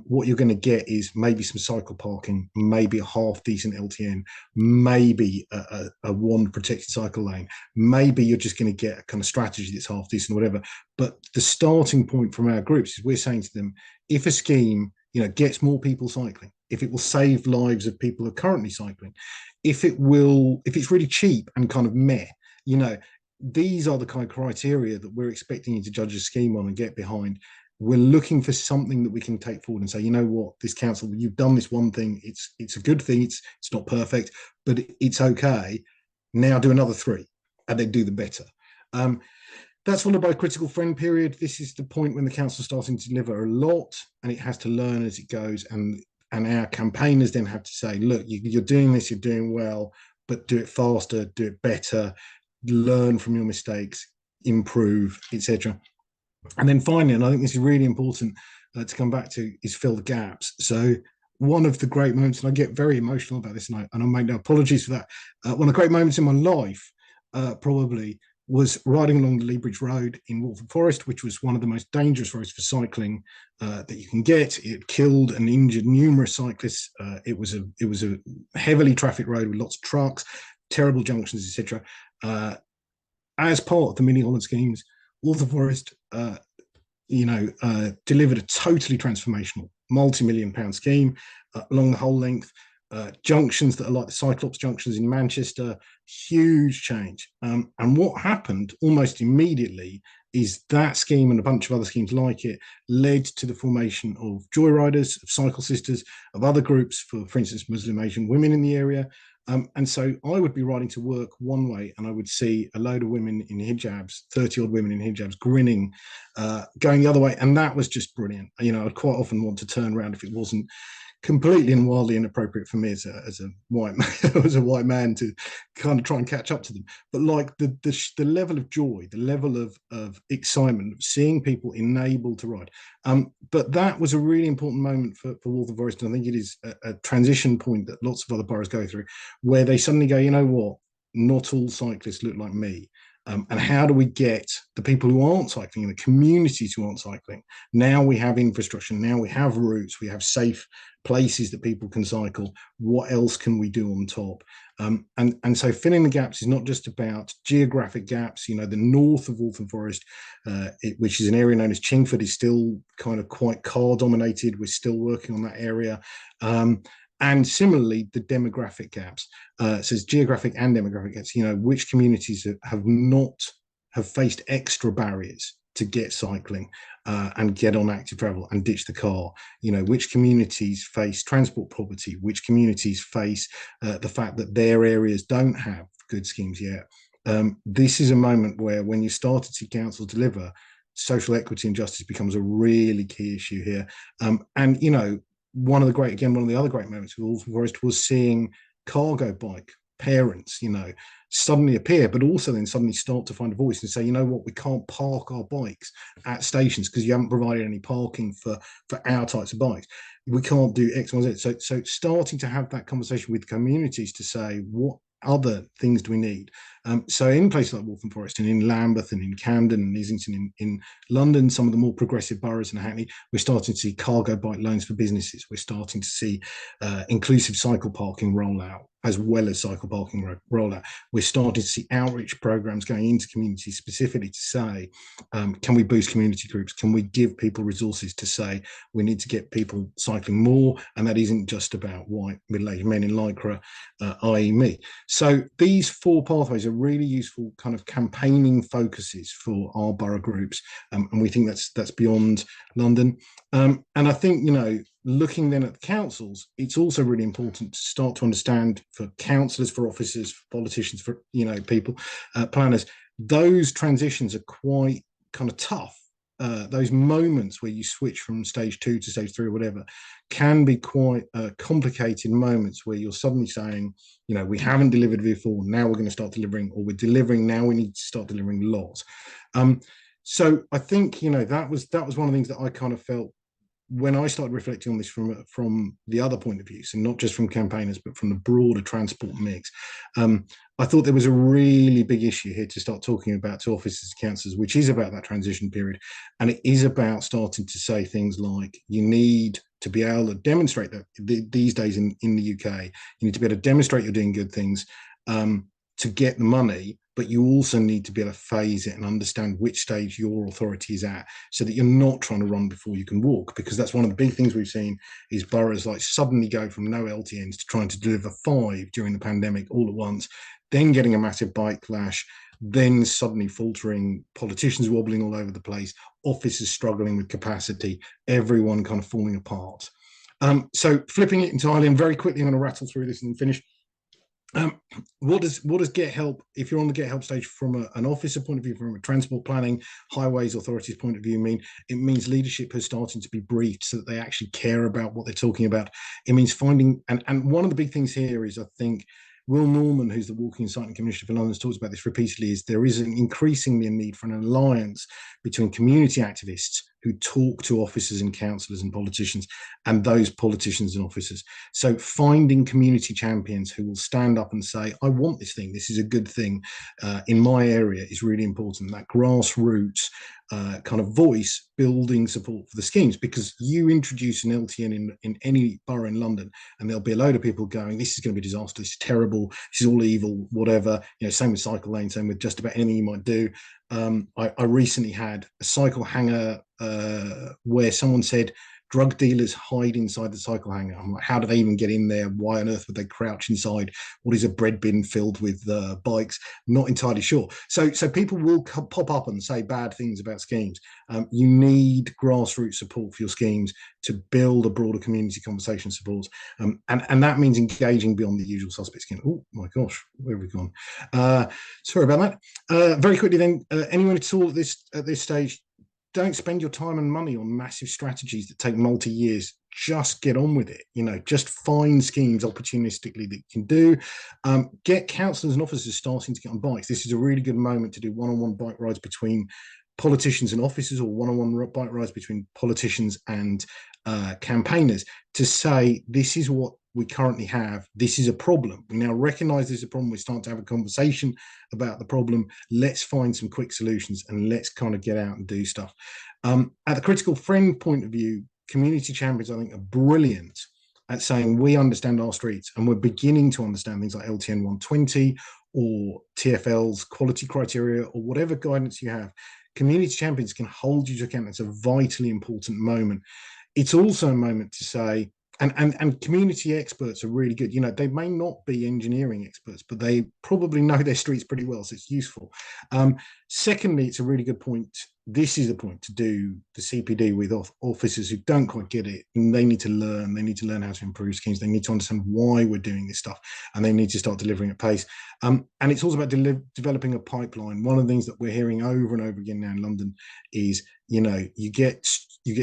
Speaker 4: What you're going to get is maybe some cycle parking, maybe a half decent LTN, maybe a one protected cycle lane. Maybe you're just going to get a kind of strategy that's half decent or whatever. But the starting point from our groups is we're saying to them, if a scheme, you know, gets more people cycling, if it will save lives of people who are currently cycling, if it's really cheap and kind of meh, you know, these are the kind of criteria that we're expecting you to judge a scheme on and get behind. We're looking for something that we can take forward and say, you know what, this council, you've done this one thing, it's a good thing, it's not perfect, but it's okay. Now do another 3 and then do them better. That's followed by a critical friend period. This is the point when the council is starting to deliver a lot and it has to learn as it goes. And our campaigners then have to say, look, you're doing this, you're doing well, but do it faster, do it better, learn from your mistakes, improve, etc. And then finally, and I think this is really important to come back to, is fill the gaps. So one of the great moments, and I get very emotional about this, and I make no apologies for that. One of the great moments in my life probably was riding along the Lea Bridge Road in Waltham Forest, which was one of the most dangerous roads for cycling that you can get. It killed and injured numerous cyclists. It was a heavily trafficked road with lots of trucks, terrible junctions, etc. As part of the Mini Holland schemes, Waltham Forest, delivered a totally transformational multi-million-pound scheme along the whole length. Junctions that are like the Cyclops junctions in Manchester, huge change. And what happened almost immediately is that scheme and a bunch of other schemes like it led to the formation of Joyriders, of Cycle Sisters, of other groups for instance, Muslim Asian women in the area. And so I would be riding to work one way and I would see a load of women in hijabs, 30 odd women in hijabs, grinning, going the other way. And that was just brilliant. You know, I'd quite often want to turn around if it wasn't completely and wildly inappropriate for me as a white man, as a white man to kind of try and catch up to them. But like the level of joy, the level of excitement of seeing people enabled to ride. But that was a really important moment for Waltham Forest. And I think it is a transition point that lots of other boroughs go through, where they suddenly go, you know what, not all cyclists look like me. And how do we get the people who aren't cycling and the communities who aren't cycling? Now we have infrastructure, now we have routes, we have safe places that people can cycle. What else can we do on top? And so filling the gaps is not just about geographic gaps. You know, the north of Waltham Forest, which is an area known as Chingford, is still kind of quite car dominated. We're still working on that area. And similarly, the demographic gaps. So it's geographic and demographic gaps. You know, which communities have faced extra barriers to get cycling and get on active travel and ditch the car. You know, which communities face transport poverty, which communities face the fact that their areas don't have good schemes yet. This is a moment where, when you start to see council deliver, social equity and justice becomes a really key issue here. And, you know, one of the other great moments of Waltham Forest was seeing cargo bike parents, you know, suddenly appear, but also then suddenly start to find a voice and say, you know what, we can't park our bikes at stations because you haven't provided any parking for our types of bikes. We can't do X, Y, Z. So starting to have that conversation with communities to say, what other things do we need? So in places like Waltham Forest and in Lambeth and in Camden and Islington, in London, some of the more progressive boroughs, and Hackney, we're starting to see cargo bike loans for businesses. We're starting to see inclusive cycle parking rollout, as well as cycle parking rollout. We're starting to see outreach programs going into communities specifically to say, can we boost community groups? Can we give people resources to say we need to get people cycling more? And that isn't just about white middle-aged men in Lycra, i.e. me. So these 4 pathways are really useful kind of campaigning focuses for our borough groups. And we think that's beyond London. And I think, you know, looking then at the councils, it's also really important to start to understand, for councillors, for officers, for politicians, for, you know, people, planners, those transitions are quite kind of tough. Those moments where you switch from stage 2 to stage 3 or whatever can be quite complicated moments where you're suddenly saying, you know, we haven't delivered before, now we're going to start delivering, or we're delivering, now we need to start delivering lots. So I think, you know, that was one of the things that I kind of felt when I started reflecting on this from the other point of view, so not just from campaigners, but from the broader transport mix. I thought there was a really big issue here to start talking about to officers and councillors, which is about that transition period. And it is about starting to say things like, you need to be able to demonstrate that these days in the UK, you need to be able to demonstrate you're doing good things. to get the money, but you also need to be able to phase it and understand which stage your authority is at, so that you're not trying to run before you can walk. Because that's one of the big things we've seen is boroughs like suddenly go from no LTNs to trying to deliver 5 during the pandemic all at once, then getting a massive bike clash, then suddenly faltering, politicians wobbling all over the place, officers struggling with capacity, everyone kind of falling apart. So flipping it entirely, and very quickly, I'm going to rattle through this and finish. What does get help, if you're on the get help stage, from an officer point of view, from a transport planning, highways authorities point of view, mean? It means leadership is starting to be briefed so that they actually care about what they're talking about. It means finding, and one of the big things here is, I think Will Norman, who's the Walking and Cycling Commissioner for London, has talked about this repeatedly, is there is increasingly a need for an alliance between community activists who talk to officers and councillors and politicians, and those politicians and officers. So finding community champions who will stand up and say, I want this thing, this is a good thing in my area, is really important. That grassroots kind of voice building support for the schemes, because you introduce an LTN in any borough in London and there'll be a load of people going, this is going to be disaster, this is terrible, this is all evil, whatever. You know, same with cycle lane, same with just about anything you might do. I recently had a cycle hanger where someone said drug dealers hide inside the cycle hanger. I'm like, how do they even get in there? Why on earth would they crouch inside? What is a bread bin filled with bikes? Not entirely sure. So people will pop up and say bad things about schemes. You need grassroots support for your schemes to build a broader community conversation support. And that means engaging beyond the usual suspect scheme. Oh my gosh, where have we gone? Sorry about that. Very quickly then, anyone at all at this stage, don't spend your time and money on massive strategies that take multi-years. Just get on with it. You know, just find schemes opportunistically that you can do. Get councillors and officers starting to get on bikes. This is a really good moment to do one-on-one bike rides between politicians and officers, or one-on-one bike rides between politicians and campaigners, to say, this is what we currently have, this is a problem. We now recognize there's a problem, we start to have a conversation about the problem, let's find some quick solutions and let's kind of get out and do stuff. At the critical friend point of view, community champions, I think, are brilliant at saying, we understand our streets, and we're beginning to understand things like LTN 120 or TfL's quality criteria or whatever guidance you have. Community champions can hold you to account. It's a vitally important moment. It's also a moment to say, and community experts are really good. You know, they may not be engineering experts, but they probably know their streets pretty well, so it's useful. Secondly, it's a really good point. This is a point to do the CPD with officers who don't quite get it, and they need to learn. They need to learn how to improve schemes. They need to understand why we're doing this stuff, and they need to start delivering at pace. And it's also about developing a pipeline. One of the things that we're hearing over and over again now in London is, you know, you get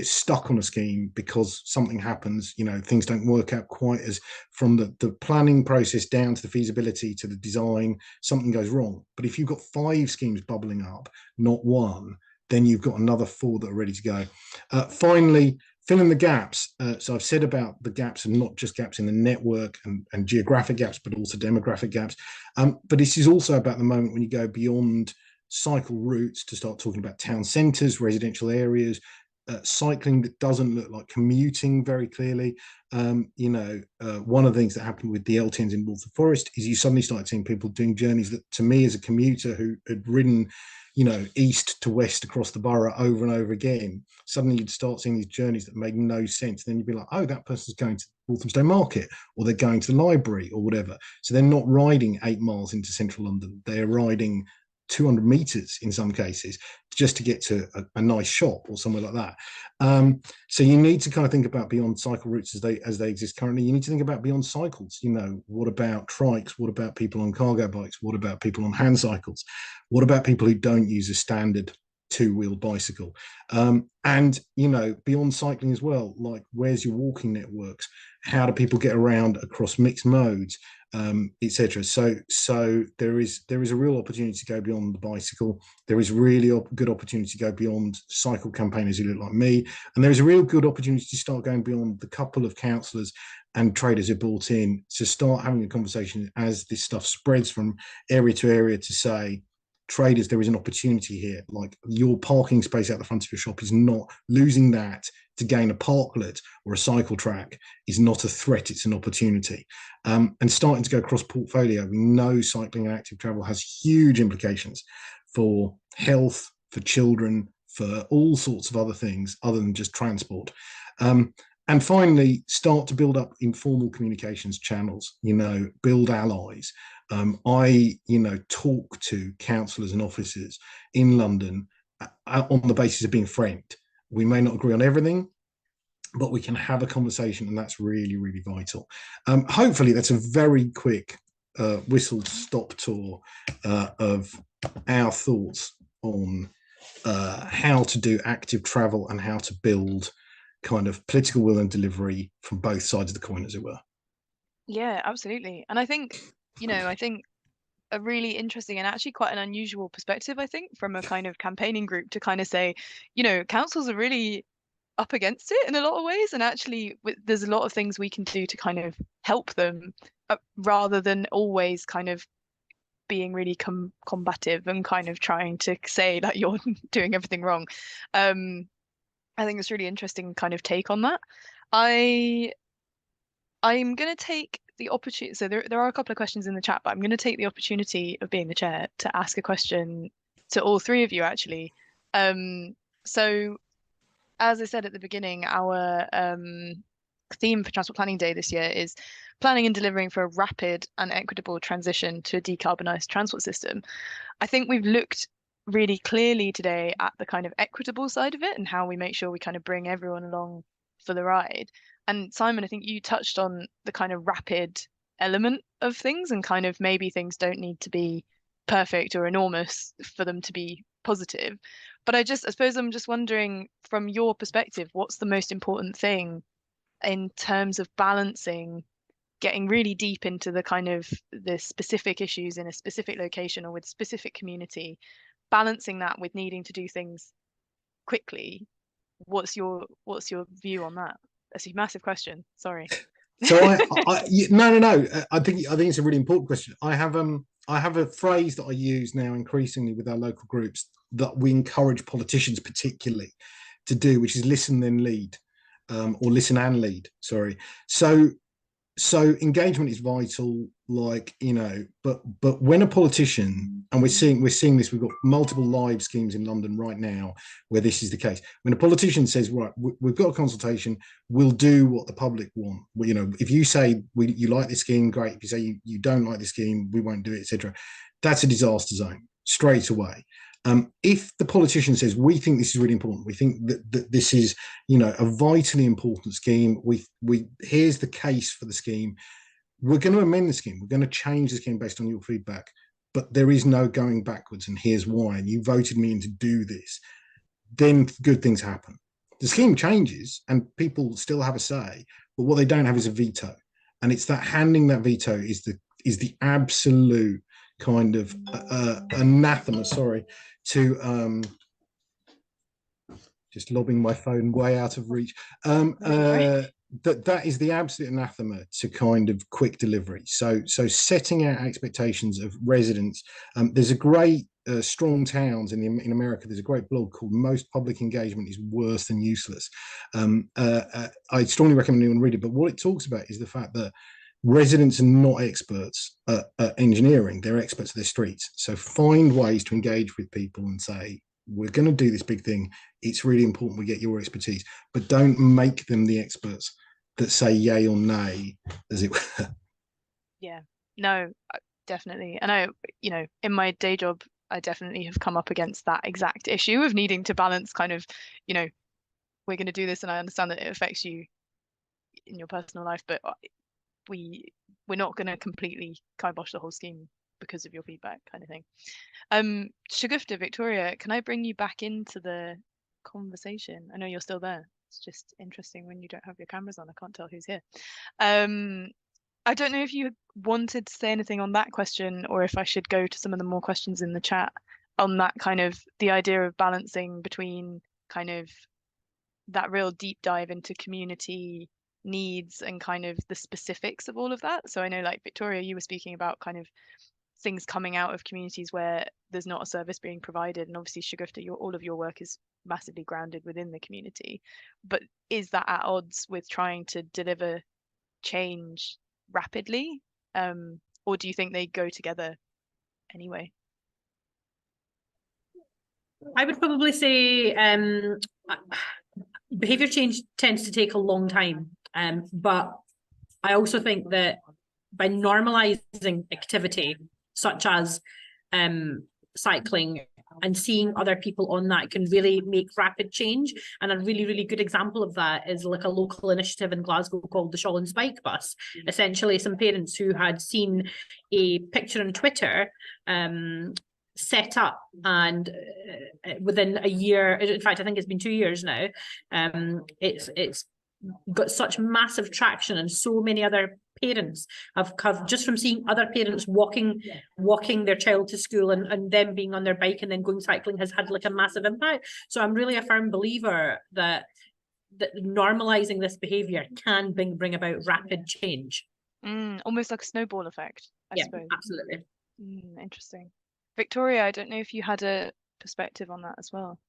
Speaker 4: stuck on a scheme because something happens, you know, things don't work out quite as, from the planning process down to the feasibility to the design, something goes wrong. But if you've got 5 schemes bubbling up, not one, then you've got another 4 that are ready to go. Finally, fill in the gaps. So I've said about the gaps, and not just gaps in the network and geographic gaps, but also demographic gaps. But this is also about the moment when you go beyond cycle routes to start talking about town centres, residential areas, cycling that doesn't look like commuting very clearly. You know, one of the things that happened with the LTNs in Waltham Forest is you suddenly started seeing people doing journeys that, to me as a commuter who had ridden, you know, east to west across the borough over and over again, suddenly you'd start seeing these journeys that made no sense. Then you'd be like, oh, that person's going to Walthamstow Market, or they're going to the library or whatever. So they're not riding 8 miles into central London. They're riding 200 meters in some cases just to get to a nice shop or somewhere like that. So you need to kind of think about beyond cycle routes as they exist currently. You need to think about beyond cycles. You know, what about trikes? What about people on cargo bikes? What about people on hand cycles? What about people who don't use a standard 2-wheeled bicycle? And, you know, beyond cycling as well, like, where's your walking networks? How do people get around across mixed modes, etc.? So there is a real opportunity to go beyond the bicycle. There is really a good opportunity to go beyond cycle campaigners who look like me, and there is a real good opportunity to start going beyond the couple of councillors and traders who bought in, to start having a conversation as this stuff spreads from area to area, to say, traders, there is an opportunity here. Like, your parking space out the front of your shop is not, losing that to gain a parklet or a cycle track is not a threat, it's an opportunity. And starting to go cross portfolio, we know cycling and active travel has huge implications for health, for children, for all sorts of other things other than just transport. And finally, start to build up informal communications channels, build allies. I talk to councillors and officers in London on the basis of being friend. We may not agree on everything, but we can have a conversation, and that's really, really vital. Hopefully that's a very quick whistle stop tour of our thoughts on how to do active travel and how to build kind of political will and delivery from both sides of the coin, as it were.
Speaker 1: Yeah, absolutely. And I think a really interesting and actually quite an unusual perspective, I think, from a kind of campaigning group to kind of say, councils are really up against it in a lot of ways, and actually there's a lot of things we can do to kind of help them, rather than always kind of being really combative and kind of trying to say that you're doing everything wrong. I think it's really interesting kind of take on that. I'm going to take the opportunity. So there are a couple of questions in the chat, but I'm going to take the opportunity of being the chair to ask a question to all three of you, actually. So as I said at the beginning, our theme for Transport Planning Day this year is planning and delivering for a rapid and equitable transition to a decarbonised transport system. I think we've looked really clearly today at the kind of equitable side of it and how we make sure we kind of bring everyone along for the ride. And Simon, I think you touched on the kind of rapid element of things, and kind of maybe things don't need to be perfect or enormous for them to be positive. But I suppose I'm just wondering, from your perspective, what's the most important thing in terms of balancing getting really deep into the kind of the specific issues in a specific location or with specific community, balancing that with needing to do things quickly? What's your view on that? That's a massive question. Sorry.
Speaker 4: So no. I think it's a really important question. I have a phrase that I use now increasingly with our local groups that we encourage politicians particularly to do, which is listen then lead, or listen and lead. Sorry. So engagement is vital, but when a politician, and we're seeing this, we've got multiple live schemes in London right now where this is the case. When a politician says, right, we've got a consultation, we'll do what the public want. If you say you like this scheme, great. If you say you don't like the scheme, we won't do it, etc. That's a disaster zone straight away. If the politician says, we think this is really important, we think that this is, a vitally important scheme, here's the case for the scheme, we're going to amend the scheme, we're going to change the scheme based on your feedback, but there is no going backwards, and here's why, and you voted me in to do this, then good things happen. The scheme changes and people still have a say, but what they don't have is a veto. And it's that handing that veto is the absolute kind of anathema, to just lobbing my phone way out of reach. That is the absolute anathema to kind of quick delivery. So setting out expectations of residents. There's a great Strong Towns in America. There's a great blog called "Most Public Engagement is Worse Than Useless." I strongly recommend anyone read it. But what it talks about is the fact that residents are not experts at engineering, they're experts at their streets. So find ways to engage with people and say, we're going to do this big thing, it's really important we get your expertise, but don't make them the experts that say yay or nay, as it were.
Speaker 1: Yeah, no, definitely. And I, in my day job, I definitely have come up against that exact issue of needing to balance kind of, we're going to do this and I understand that it affects you in your personal life, but we're not going to completely kibosh the whole scheme because of your feedback, kind of thing. Shagufta, Victoria, can I bring you back into the conversation? I know you're still there. It's just interesting when you don't have your cameras on. I can't tell who's here. I don't know if you wanted to say anything on that question, or if I should go to some of the more questions in the chat on that kind of the idea of balancing between kind of that real deep dive into community needs and kind of the specifics of all of that. So I know, like Victoria, you were speaking about kind of things coming out of communities where there's not a service being provided, and obviously Shagufta, all of your work is massively grounded within the community, but is that at odds with trying to deliver change rapidly, or do you think they go together anyway?
Speaker 3: I would probably say behaviour change tends to take a long time, but I also think that by normalising activity such as cycling and seeing other people on that can really make rapid change. And a really, really good example of that is like a local initiative in Glasgow called the Shawl and Spike Bus. Essentially, some parents who had seen a picture on Twitter set up, and within a year, in fact, I think it's been 2 years now, it's got such massive traction, and so many other parents have just from seeing other parents walking their child to school and them being on their bike and then going cycling has had like a massive impact. So I'm really a firm believer that normalizing this behavior can bring about rapid change.
Speaker 1: Almost like a snowball effect, I suppose.
Speaker 3: Absolutely.
Speaker 1: Interesting. Victoria, I don't know if you had a perspective on that as well.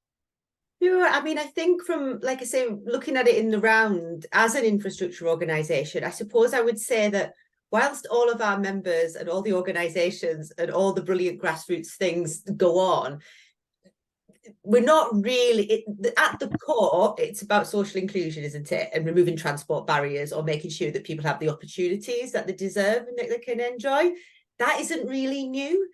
Speaker 2: Yeah, I mean, I think from, like I say, looking at it in the round as an infrastructure organisation, I suppose I would say that whilst all of our members and all the organisations and all the brilliant grassroots things go on, we're not really, at the core, it's about social inclusion, isn't it? And removing transport barriers, or making sure that people have the opportunities that they deserve and that they can enjoy. That isn't really new,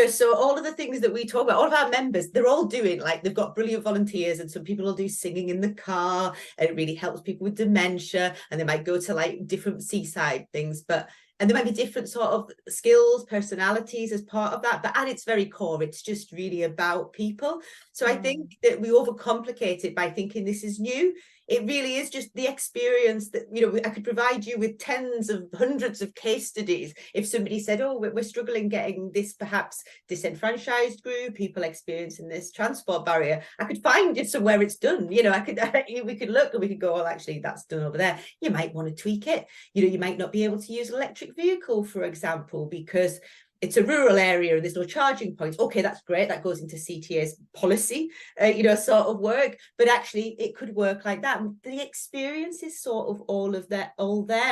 Speaker 2: so all of the things that we talk about, all of our members, they're all doing, like, they've got brilliant volunteers, and some people will do singing in the car, and it really helps people with dementia, and they might go to like different seaside things, and there might be different sort of skills, personalities as part of that, but at its very core, it's just really about people. So I think that we overcomplicate it by thinking this is new. It really is just the experience that, I could provide you with tens of hundreds of case studies. If somebody said, oh, we're struggling getting this perhaps disenfranchised group, people experiencing this transport barrier, I could find it somewhere it's done. We could look and we could go, well, actually, that's done over there. You might want to tweak it. You might not be able to use an electric vehicle, for example, because it's a rural area and there's no charging points. Okay, that's great. That goes into CTA's policy, sort of work. But actually, it could work like that. And the experience is sort of all there.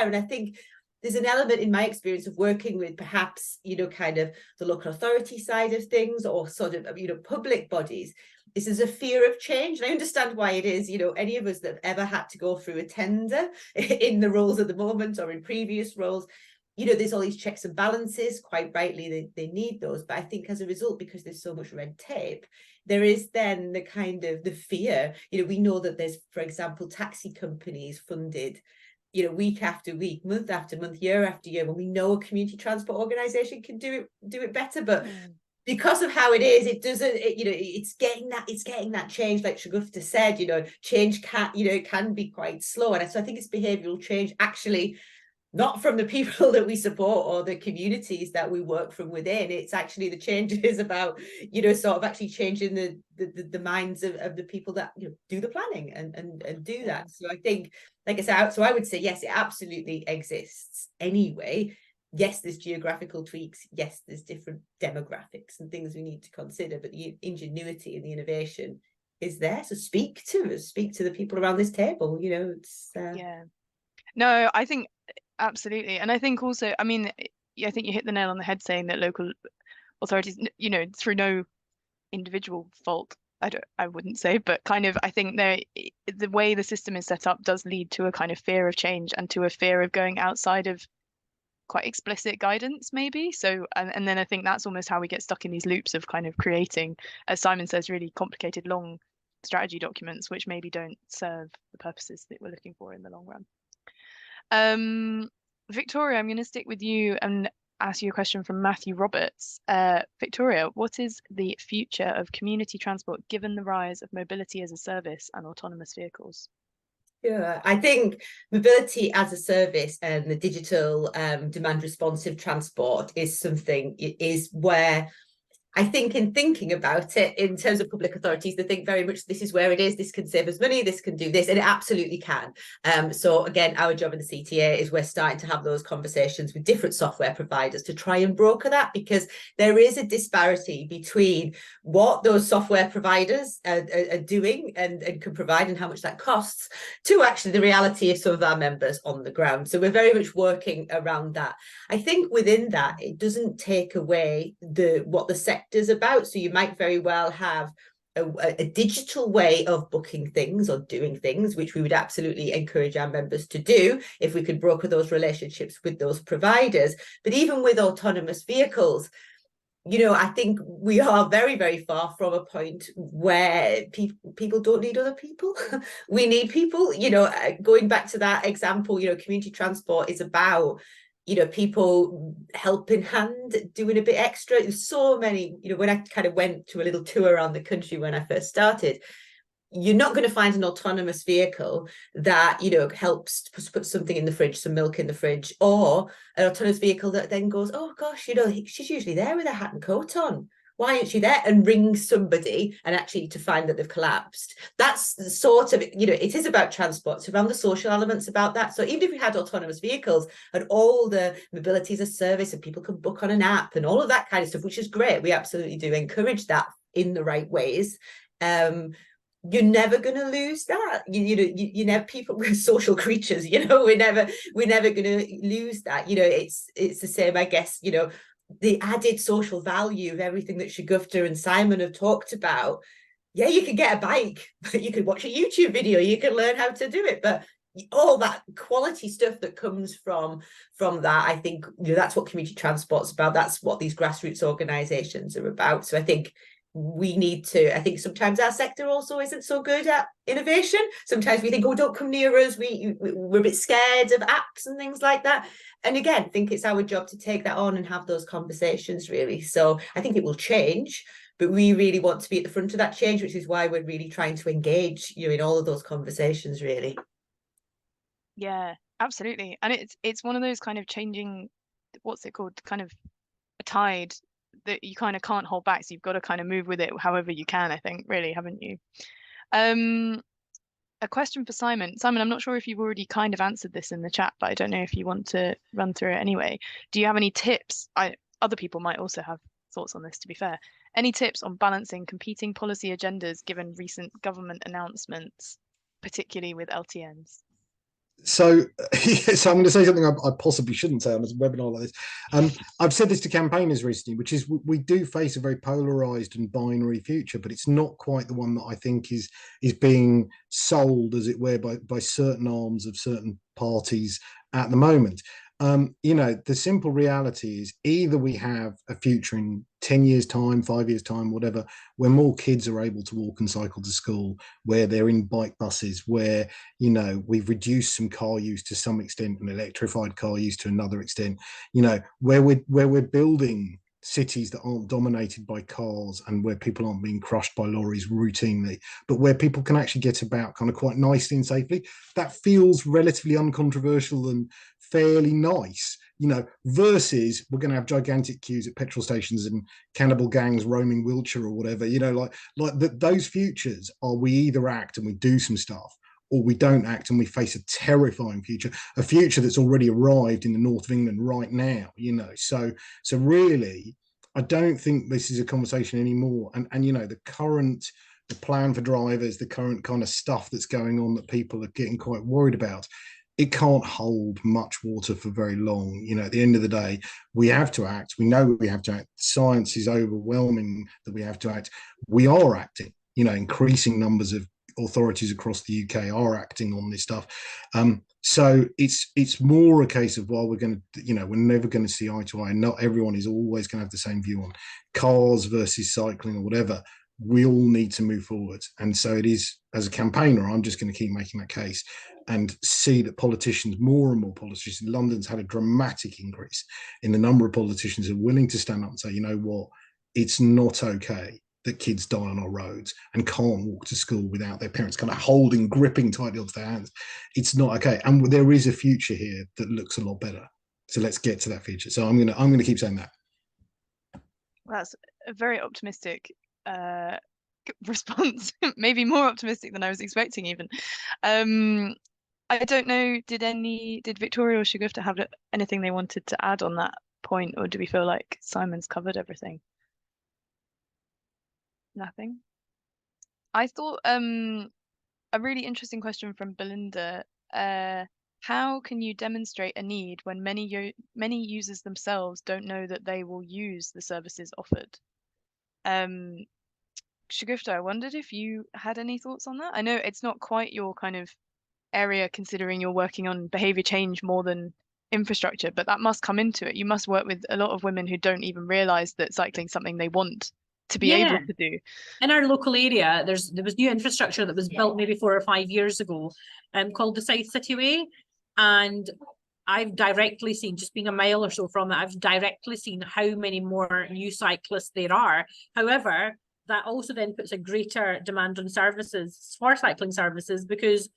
Speaker 2: And I think there's an element in my experience of working with perhaps, kind of the local authority side of things, or sort of, public bodies. This is a fear of change. And I understand why it is, any of us that have ever had to go through a tender in the roles at the moment or in previous roles, there's all these checks and balances. Quite rightly, they need those. But I think as a result, because there's so much red tape, there is then the kind of the fear. We know that there's, for example, taxi companies funded, week after week, month after month, year after year, when we know a community transport organisation can do it better. But because of how it is, it doesn't, it's getting that change, like Shagufta said, change can be quite slow. And so I think it's behavioural change, actually, not from the people that we support or the communities that we work from within. It's actually the changes about, sort of actually changing the minds of the people that do the planning and do that. So I think, like I said, so I would say, yes, it absolutely exists anyway. Yes, there's geographical tweaks. Yes, there's different demographics and things we need to consider, but the ingenuity and the innovation is there. So speak to us, speak to the people around this table. It's
Speaker 1: yeah. No, I think absolutely. And I think also, I mean, I think you hit the nail on the head saying that local authorities, through no individual fault, I wouldn't say, but kind of, I think the way the system is set up does lead to a kind of fear of change and to a fear of going outside of quite explicit guidance, maybe. So, and then I think that's almost how we get stuck in these loops of kind of creating, as Simon says, really complicated, long strategy documents, which maybe don't serve the purposes that we're looking for in the long run. Victoria, I'm going to stick with you and ask you a question from Matthew Roberts. Victoria, what is the future of community transport given the rise of mobility as a service and autonomous vehicles?
Speaker 2: Yeah, I think mobility as a service and the digital demand responsive transport is something, it is where I think in thinking about it in terms of public authorities, they think very much this is where it is, this can save us money, this can do this, and it absolutely can. So again, our job in the CTA is we're starting to have those conversations with different software providers to try and broker that, because there is a disparity between what those software providers are doing and can provide and how much that costs to actually the reality of some of our members on the ground. So we're very much working around that. I think within that, it doesn't take away what the sector's about. So you might very well have a digital way of booking things or doing things, which we would absolutely encourage our members to do if we could broker those relationships with those providers. But even with autonomous vehicles, you know, I think we are very, very far from a point where people don't need other people. We need people, you know, going back to that example, you know, community transport is about, you know, people help in hand, doing a bit extra. There's so many, you know, when I kind of went to a little tour around the country when I first started, you're not going to find an autonomous vehicle that, you know, helps put something in the fridge, some milk in the fridge, or an autonomous vehicle that then goes, oh gosh, you know, she's usually there with a hat and coat on. Why isn't she there? And rings somebody and actually to find that they've collapsed. That's the sort of, you know, it is about transport. It's around the social elements about that. So even if we had autonomous vehicles and all the mobility as a service and people can book on an app and all of that kind of stuff, which is great. We absolutely do encourage that in the right ways. You're never going to lose that. You never, people, we're social creatures, you know, we're never going to lose that. You know, it's the same, I guess, you know, the added social value of everything that Shagufta and Simon have talked about. Yeah, you can get a bike, but you can watch a YouTube video, you can learn how to do it, but all that quality stuff that comes from that, I think, you know, that's what community transport's about. That's what these grassroots organizations are about. So I think we need to, I think sometimes our sector also isn't so good at innovation. Sometimes we think, oh, don't come near us, we're a bit scared of apps and things like that. And again, I think it's our job to take that on and have those conversations, really. So I think it will change, but we really want to be at the front of that change, which is why we're really trying to engage, you know, in all of those conversations, really.
Speaker 1: Yeah, absolutely. And it's one of those kind of changing, what's it called, kind of a tide that you kind of can't hold back, so you've got to kind of move with it however you can, I think, really, haven't you? A question for Simon. Simon, I'm not sure if you've already kind of answered this in the chat, but I don't know if you want to run through it anyway. Do you have any tips? Other people might also have thoughts on this, to be fair. Any tips on balancing competing policy agendas given recent government announcements, particularly with LTNs?
Speaker 4: So, so I'm going to say something I possibly shouldn't say on a webinar like this. I've said this to campaigners recently, which is we do face a very polarized and binary future, but it's not quite the one that I think is being sold, as it were, by certain arms of certain parties at the moment. You know, the simple reality is either we have a future in 10 years' time, 5 years' time, whatever, where more kids are able to walk and cycle to school, where they're in bike buses, where, you know, we've reduced some car use to some extent and electrified car use to another extent, you know, where we're building cities that aren't dominated by cars and where people aren't being crushed by lorries routinely, but where people can actually get about kind of quite nicely and safely. That feels relatively uncontroversial and fairly nice, you know, versus we're going to have gigantic queues at petrol stations and cannibal gangs roaming Wiltshire or whatever, you know, like those futures are we either act and we do some stuff, or we don't act and we face a terrifying future, a future that's already arrived in the north of England right now, you know. So really, I don't think this is a conversation anymore. And you know, the plan for drivers, the current kind of stuff that's going on that people are getting quite worried about, it can't hold much water for very long. You know, at the end of the day, we have to act. We know we have to act. Science is overwhelming that we have to act. We are acting. You know, increasing numbers of authorities across the UK are acting on this stuff. So it's more a case of, well, we're going to, you know, we're never going to see eye to eye. Not everyone is always going to have the same view on cars versus cycling or whatever. We all need to move forward. And so it is, as a campaigner, I'm just going to keep making that case and see that politicians, more and more politicians, London's had a dramatic increase in the number of politicians who are willing to stand up and say, you know what, it's not okay that kids die on our roads and can't walk to school without their parents kind of gripping tightly onto their hands. It's not okay. And there is a future here that looks a lot better. So let's get to that future. So I'm gonna keep saying that.
Speaker 1: That's a very optimistic response, maybe more optimistic than I was expecting even. I don't know, did Victoria or Shagufta have anything they wanted to add on that point, or do we feel like Simon's covered everything? Nothing? I thought a really interesting question from Belinda. How can you demonstrate a need when many users themselves don't know that they will use the services offered? Shagufta, I wondered if you had any thoughts on that. I know it's not quite your kind of area, considering you're working on behavior change more than infrastructure, but that must come into it. You must work with a lot of women who don't even realize that cycling is something they want to be able to do.
Speaker 3: In our local area, there was new infrastructure that was built maybe 4 or 5 years ago, called the South City Way, and I've directly seen, just being a mile or so from it, I've directly seen how many more new cyclists there are. However, that also then puts a greater demand on services for cycling services, because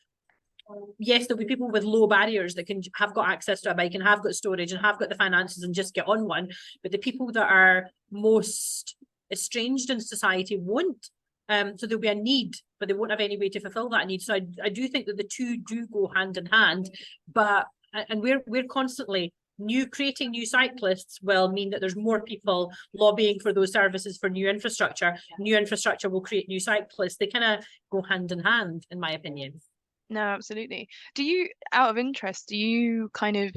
Speaker 3: yes, there'll be people with low barriers that have got access to a bike and have got storage and have got the finances and just get on one, but the people that are most estranged in society won't. So there'll be a need, but they won't have any way to fulfill that need. So I do think that the two do go hand in hand, and we're constantly creating new cyclists will mean that there's more people lobbying for those services for new infrastructure. New infrastructure will create new cyclists. They kind of go hand in hand, in my opinion.
Speaker 1: No, absolutely. Do you, out of interest, do you kind of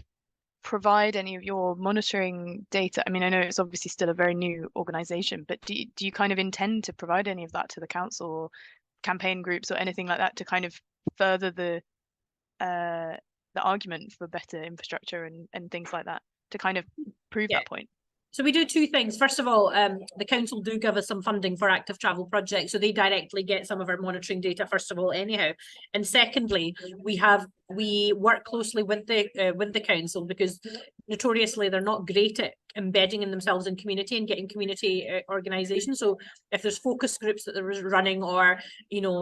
Speaker 1: provide any of your monitoring data? I mean, I know it's obviously still a very new organization, but do you kind of intend to provide any of that to the council or campaign groups or anything like that to kind of further the argument for better infrastructure and things like that, to kind of prove that point?
Speaker 3: So we do two things. First of all, the council do give us some funding for active travel projects, so they directly get some of our monitoring data, first of all, anyhow. And secondly, we work closely with the council, because notoriously they're not great at embedding in themselves in community and getting community organisations. So if there's focus groups that they're running, or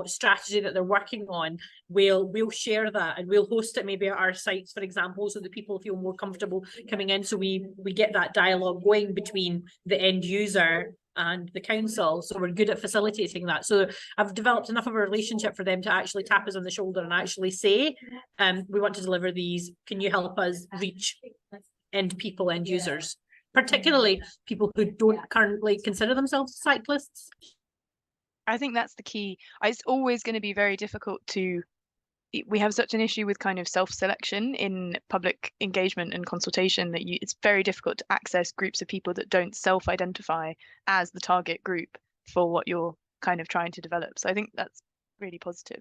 Speaker 3: strategy that they're working on, we'll share that and we'll host it maybe at our sites, for example, so that people feel more comfortable coming in. So we get that dialogue going between the end user and the council, so we're good at facilitating that. So I've developed enough of a relationship for them to actually tap us on the shoulder and actually say, we want to deliver these, can you help us reach end users, particularly people who don't currently consider themselves cyclists.
Speaker 1: I think that's the key. It's always going to be very difficult we have such an issue with kind of self-selection in public engagement and consultation that it's very difficult to access groups of people that don't self-identify as the target group for what you're kind of trying to develop. So I think that's really positive.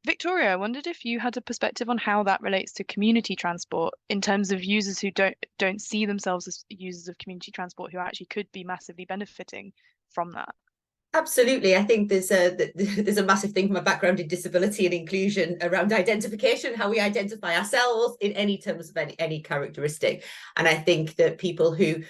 Speaker 1: Victoria, I wondered if you had a perspective on how that relates to community transport in terms of users who don't see themselves as users of community transport, who actually could be massively benefiting from that.
Speaker 2: Absolutely. I think there's a massive thing from a background in disability and inclusion around identification, how we identify ourselves in any terms of any characteristic. And I think that people who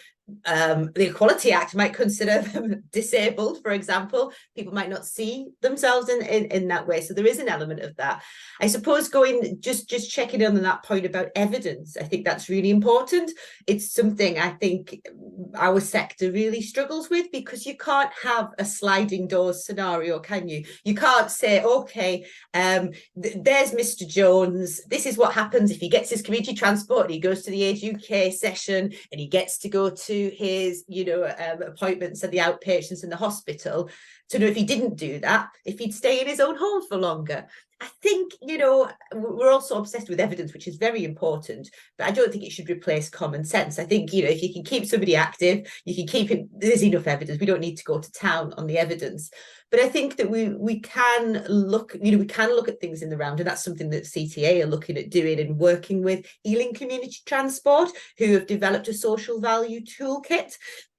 Speaker 2: the Equality Act might consider them disabled, for example, people might not see themselves in that way. So there is an element of that. I suppose just checking in on that point about evidence, I think that's really important. It's something I think our sector really struggles with, because you can't have a sliding doors scenario, can you? You can't say, okay, there's Mr. Jones, this is what happens if he gets his community transport and he goes to the Age UK session and he gets to go to his appointments at the outpatients in the hospital, to know if he didn't do that, if he'd stay in his own home for longer. I think, we're also obsessed with evidence, which is very important, but I don't think it should replace common sense. I think, if you can keep somebody active, you can keep it, there's enough evidence. We don't need to go to town on the evidence. But I think that we can look, we can look at things in the round, and that's something that CTA are looking at doing, and working with Ealing Community Transport, who have developed a social value toolkit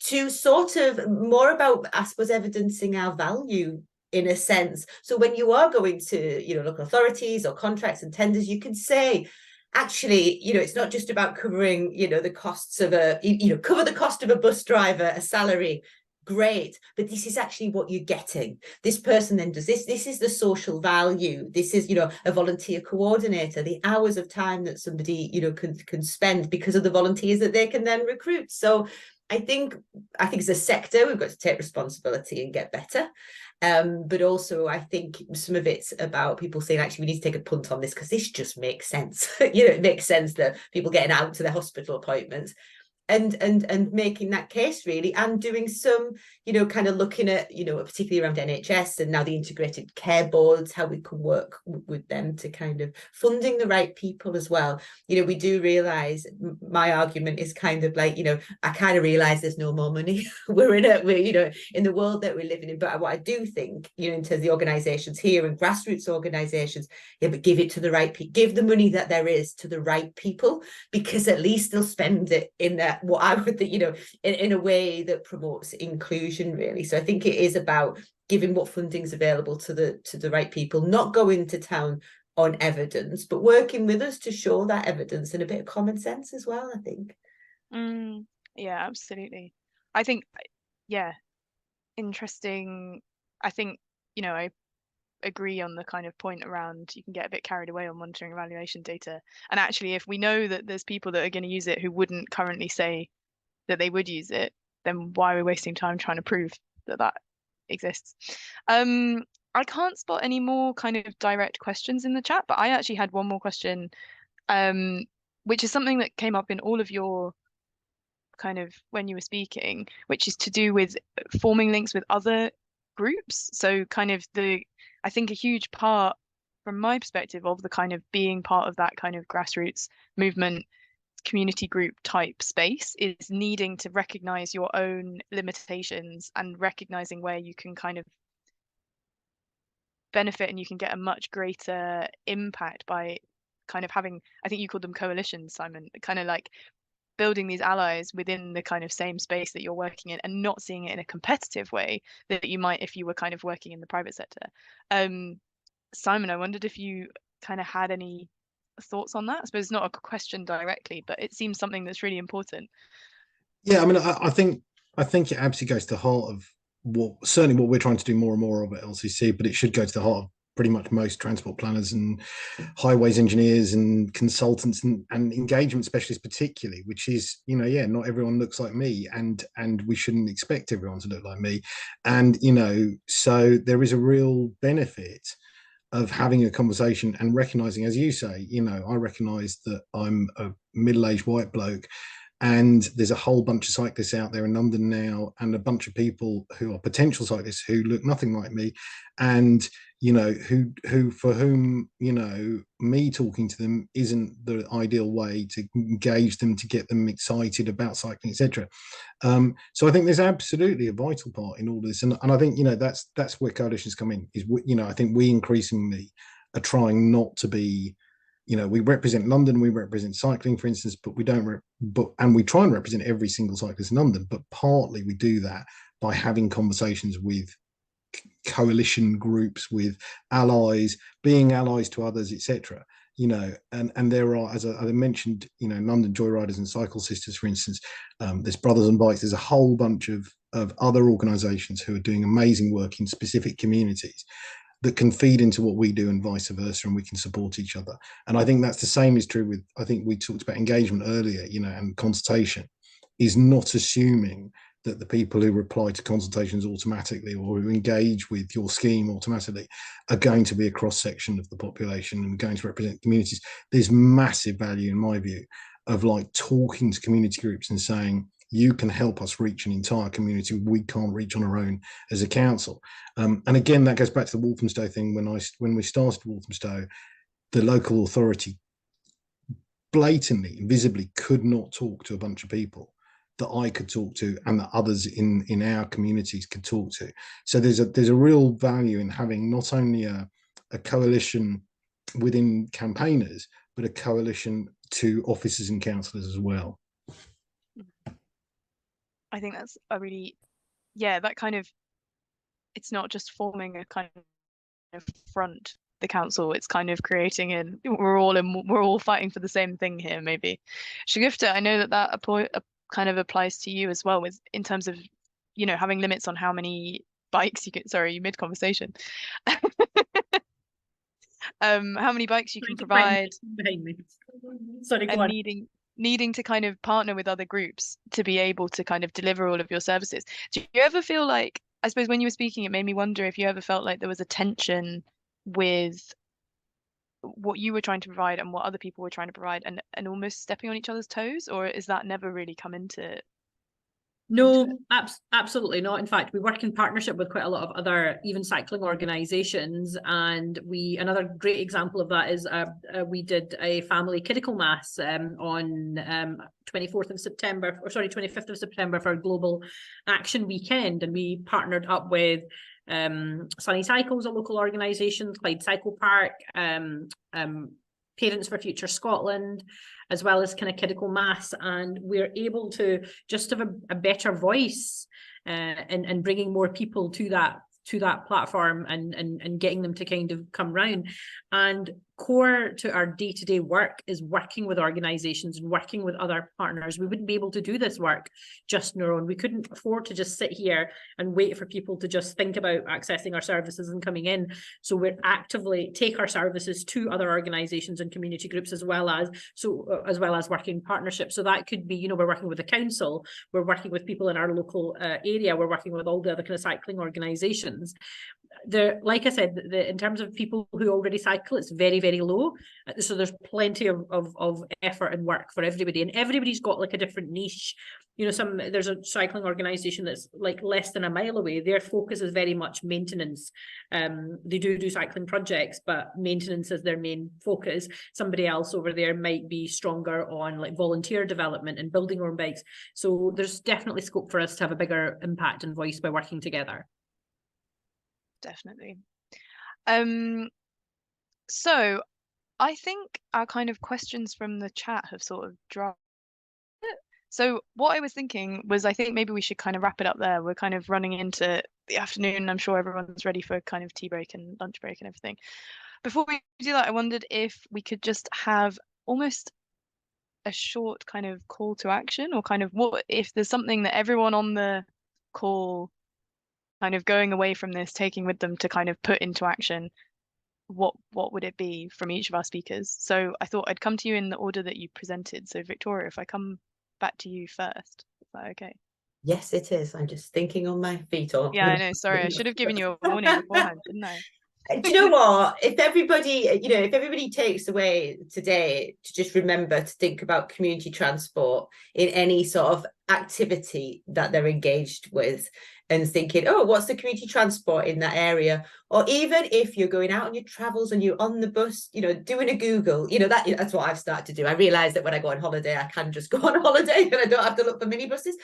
Speaker 2: to sort of more about, I suppose, evidencing our value in a sense. So when you are going to, local authorities or contracts and tenders, you can say, actually, it's not just about covering, the costs of cover the cost of a bus driver, a salary. Great, but this is actually what you're getting. This person then does this. This is the social value. This is, a volunteer coordinator, the hours of time that somebody, can spend because of the volunteers that they can then recruit. So I think as a sector, we've got to take responsibility and get better. But also, I think some of it's about people saying, actually, we need to take a punt on this because this just makes sense. It makes sense that people getting out to their hospital appointments. And making that case really, and doing some, kind of looking at, particularly around NHS and now the integrated care boards, how we can work with them to kind of funding the right people as well. We do realise, my argument is kind of like, I kind of realise there's no more money. we're in the world that we're living in. But what I do think, in terms of the organisations here and grassroots organisations, but give it to the right people, give the money that there is to the right people, because at least they'll spend it in that, what I would think, in a way that promotes inclusion, really. So I think it is about giving what funding's available to the right people, not going to town on evidence, but working with us to show that evidence and a bit of common sense as well, I think.
Speaker 1: Yeah, absolutely. I think, yeah, interesting. I think, I agree on the kind of point around you can get a bit carried away on monitoring evaluation data. And actually, if we know that there's people that are going to use it who wouldn't currently say that they would use it, then why are we wasting time trying to prove that that exists? I can't spot any more kind of direct questions in the chat, but I actually had one more question, which is something that came up in all of your kind of when you were speaking, which is to do with forming links with other groups. So kind of I think a huge part from my perspective of the kind of being part of that kind of grassroots movement community group type space is needing to recognize your own limitations and recognizing where you can kind of benefit and you can get a much greater impact by kind of having, I think you called them coalitions, Simon, kind of like building these allies within the kind of same space that you're working in and not seeing it in a competitive way that you might if you were kind of working in the private sector. Simon, I wondered if you kind of had any thoughts on that. I suppose it's not a question directly, but it seems something that's really important.
Speaker 4: Yeah, I mean, I think it absolutely goes to the heart of what we're trying to do more and more of at LCC, but it should go to the heart of pretty much most transport planners and highways engineers and consultants and engagement specialists particularly, which is, not everyone looks like me, and we shouldn't expect everyone to look like me. And, so there is a real benefit of having a conversation and recognizing, as you say, I recognize that I'm a middle-aged white bloke, and there's a whole bunch of cyclists out there in London now, and a bunch of people who are potential cyclists who look nothing like me, and who for whom me talking to them isn't the ideal way to engage them, to get them excited about cycling, etc. So I think there's absolutely a vital part in all this, and I think that's where coalitions come in. Is I think we increasingly are trying not to be. We represent London, we represent cycling, for instance, but we don't, and we try and represent every single cyclist in London, but partly we do that by having conversations with coalition groups, with allies, being allies to others, etc. And there are, as I mentioned, London Joyriders and Cycle Sisters, for instance, there's Brothers on Bikes, there's a whole bunch of other organisations who are doing amazing work in specific communities that can feed into what we do and vice versa, and we can support each other. And I think that's the same is true with, I think we talked about engagement earlier, and consultation is not assuming that the people who reply to consultations automatically or who engage with your scheme automatically are going to be a cross-section of the population and going to represent communities. There's massive value, in my view, of like talking to community groups and saying, you can help us reach an entire community we can't reach on our own as a council. And again, that goes back to the Walthamstow thing. When we started Walthamstow, the local authority blatantly, visibly could not talk to a bunch of people that I could talk to and that others in our communities could talk to. So there's a real value in having not only a coalition within campaigners, but a coalition to officers and councillors as well.
Speaker 1: I think that's a really, that kind of, it's not just forming a kind of front the council, it's kind of creating we're all fighting for the same thing here. Maybe Shagufta, I know that kind of applies to you as well, with in terms of having limits on how many bikes you can, sorry, mid conversation. How many bikes you can provide.
Speaker 3: Sorry, go on.
Speaker 1: needing to kind of partner with other groups to be able to kind of deliver all of your services. Do you ever feel like, I suppose when you were speaking, it made me wonder if you ever felt like there was a tension with what you were trying to provide and what other people were trying to provide, and almost stepping on each other's toes, or is that never really come into it?
Speaker 3: No, absolutely not. In fact, we work in partnership with quite a lot of other even cycling organisations, and another great example of that is we did a family kidical mass on 24th of September, or sorry, 25th of September for Global Action Weekend, and we partnered up with Sunny Cycles, a local organisation, Clyde Cycle Park, Parents for Future Scotland, as well as kind of kidical mass, and we're able to just have a better voice and bringing more people to that platform and getting them to kind of come round. And core to our day-to-day work is working with organisations and working with other partners. We wouldn't be able to do this work just on our own. We couldn't afford to just sit here and wait for people to just think about accessing our services and coming in. So we're actively take our services to other organisations and community groups as well as working partnerships. So that could be, you know, we're working with the council, we're working with people in our local area, we're working with all the other kind of cycling organisations. Like I said, in terms of people who already cycle, it's very, very low. So there's plenty of effort and work for everybody, and everybody's got like a different niche. You know, there's a cycling organisation that's like less than a mile away. Their focus is very much maintenance. They do cycling projects, but maintenance is their main focus. Somebody else over there might be stronger on like volunteer development and building their own bikes. So there's definitely scope for us to have a bigger impact and voice by working together.
Speaker 1: Definitely. So I think our kind of questions from the chat have sort of dropped. So what I was thinking was, I think maybe we should kind of wrap it up there. We're kind of running into the afternoon. I'm sure everyone's ready for kind of tea break and lunch break and everything. Before we do that, I wondered if we could just have almost a short kind of call to action, or kind of what if there's something that everyone on the call kind of going away from this, taking with them to kind of put into action, what would it be from each of our speakers? So I thought I'd come to you in the order that you presented. So Victoria, if I come back to you first, is that okay?
Speaker 2: Yes, it is. I'm just thinking on my feet.
Speaker 1: Yeah, I know. Sorry, I should have given you a warning beforehand, didn't I?
Speaker 2: Do you know what? If everybody takes away today to just remember to think about community transport in any sort of activity that they're engaged with, and thinking, oh, what's the community transport in that area? Or even if you're going out on your travels and you're on the bus, you know, doing a Google, you know, that's what I've started to do. I realise that when I go on holiday, I can just go on holiday and I don't have to look for minibuses.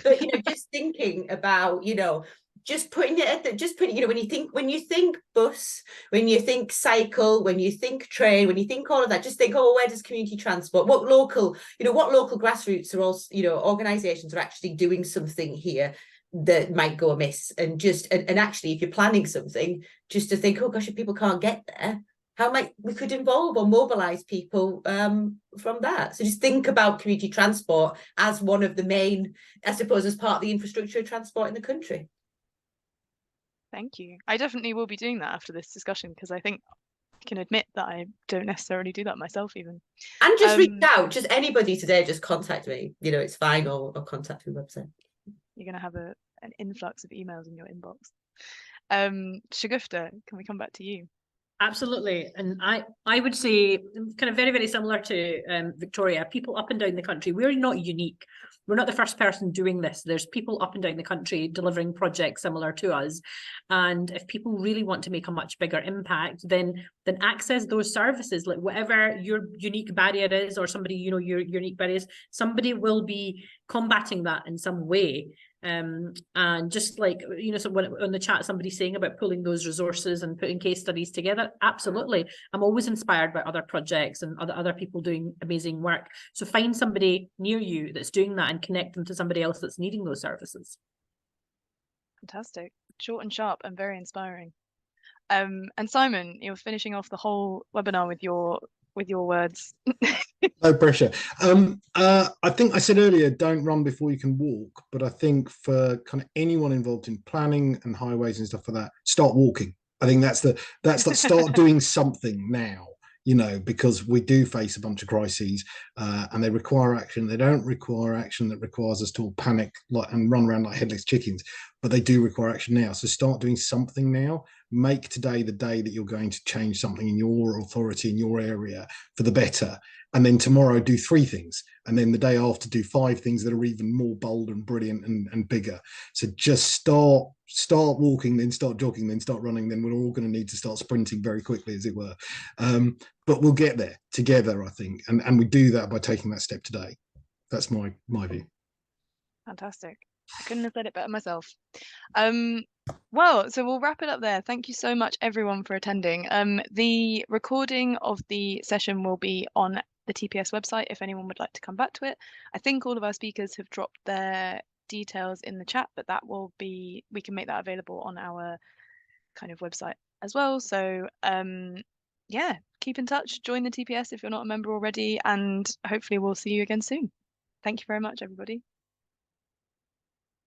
Speaker 2: But, you know, just thinking about, you know, just putting it at you know, when you think bus, when you think cycle, when you think train, when you think all of that, just think, oh, where does community transport, what local grassroots are also, you know, organizations are actually doing something here that might go amiss, and actually, if you're planning something, just to think, oh gosh, if people can't get there, how might we could involve or mobilize people from that. So just think about community transport as one of the main, I suppose, as part of the infrastructure of transport in the country.
Speaker 1: Thank you. I definitely will be doing that after this discussion, because I think I can admit that I don't necessarily do that myself even.
Speaker 2: And just reach out, just anybody today, just contact me. You know, it's fine, or contact the website. You're
Speaker 1: going to have an influx of emails in your inbox. Shagufta, can we come back to you?
Speaker 3: Absolutely. And I would say kind of very, very similar to Victoria, people up and down the country, we're not unique. We're not the first person doing this. There's people up and down the country delivering projects similar to us. And if people really want to make a much bigger impact, then access those services, like whatever your unique barrier is, or somebody, you know, your unique barriers, somebody will be combating that in some way. And just like, you know, so when on the chat, somebody's saying about pulling those resources and putting case studies together. Absolutely. I'm always inspired by other projects and other people doing amazing work. So find somebody near you that's doing that and connect them to somebody else that's needing those services.
Speaker 1: Fantastic. Short and sharp and very inspiring. And Simon, you're finishing off the whole webinar with your words.
Speaker 4: No pressure. I think I said earlier, don't run before you can walk, but I think for kind of anyone involved in planning and highways and stuff like that, start walking. I think that's start doing something now. you know, because we do face a bunch of crises, and they require action. They don't require action that requires us to all panic and run around like headless chickens, but they do require action now. So start doing something now. Make today the day that you're going to change something in your authority, in your area, for the better. And then tomorrow do 3 things, and then the day after do 5 things that are even more bold and brilliant and bigger. So just start walking, then start jogging, then start running, then we're all going to need to start sprinting very quickly, as it were. But we'll get there together, I think, and we do that by taking that step today. That's my view.
Speaker 1: Fantastic. I couldn't have said it better myself. Well, so we'll wrap it up there. Thank you so much, everyone, for attending. The recording of the session will be on the TPS website if anyone would like to come back to it. I think all of our speakers have dropped their details in the chat, but that will be, we can make that available on our kind of website as well. So yeah, keep in touch, join the TPS if you're not a member already, and hopefully we'll see you again soon. Thank you very much, everybody.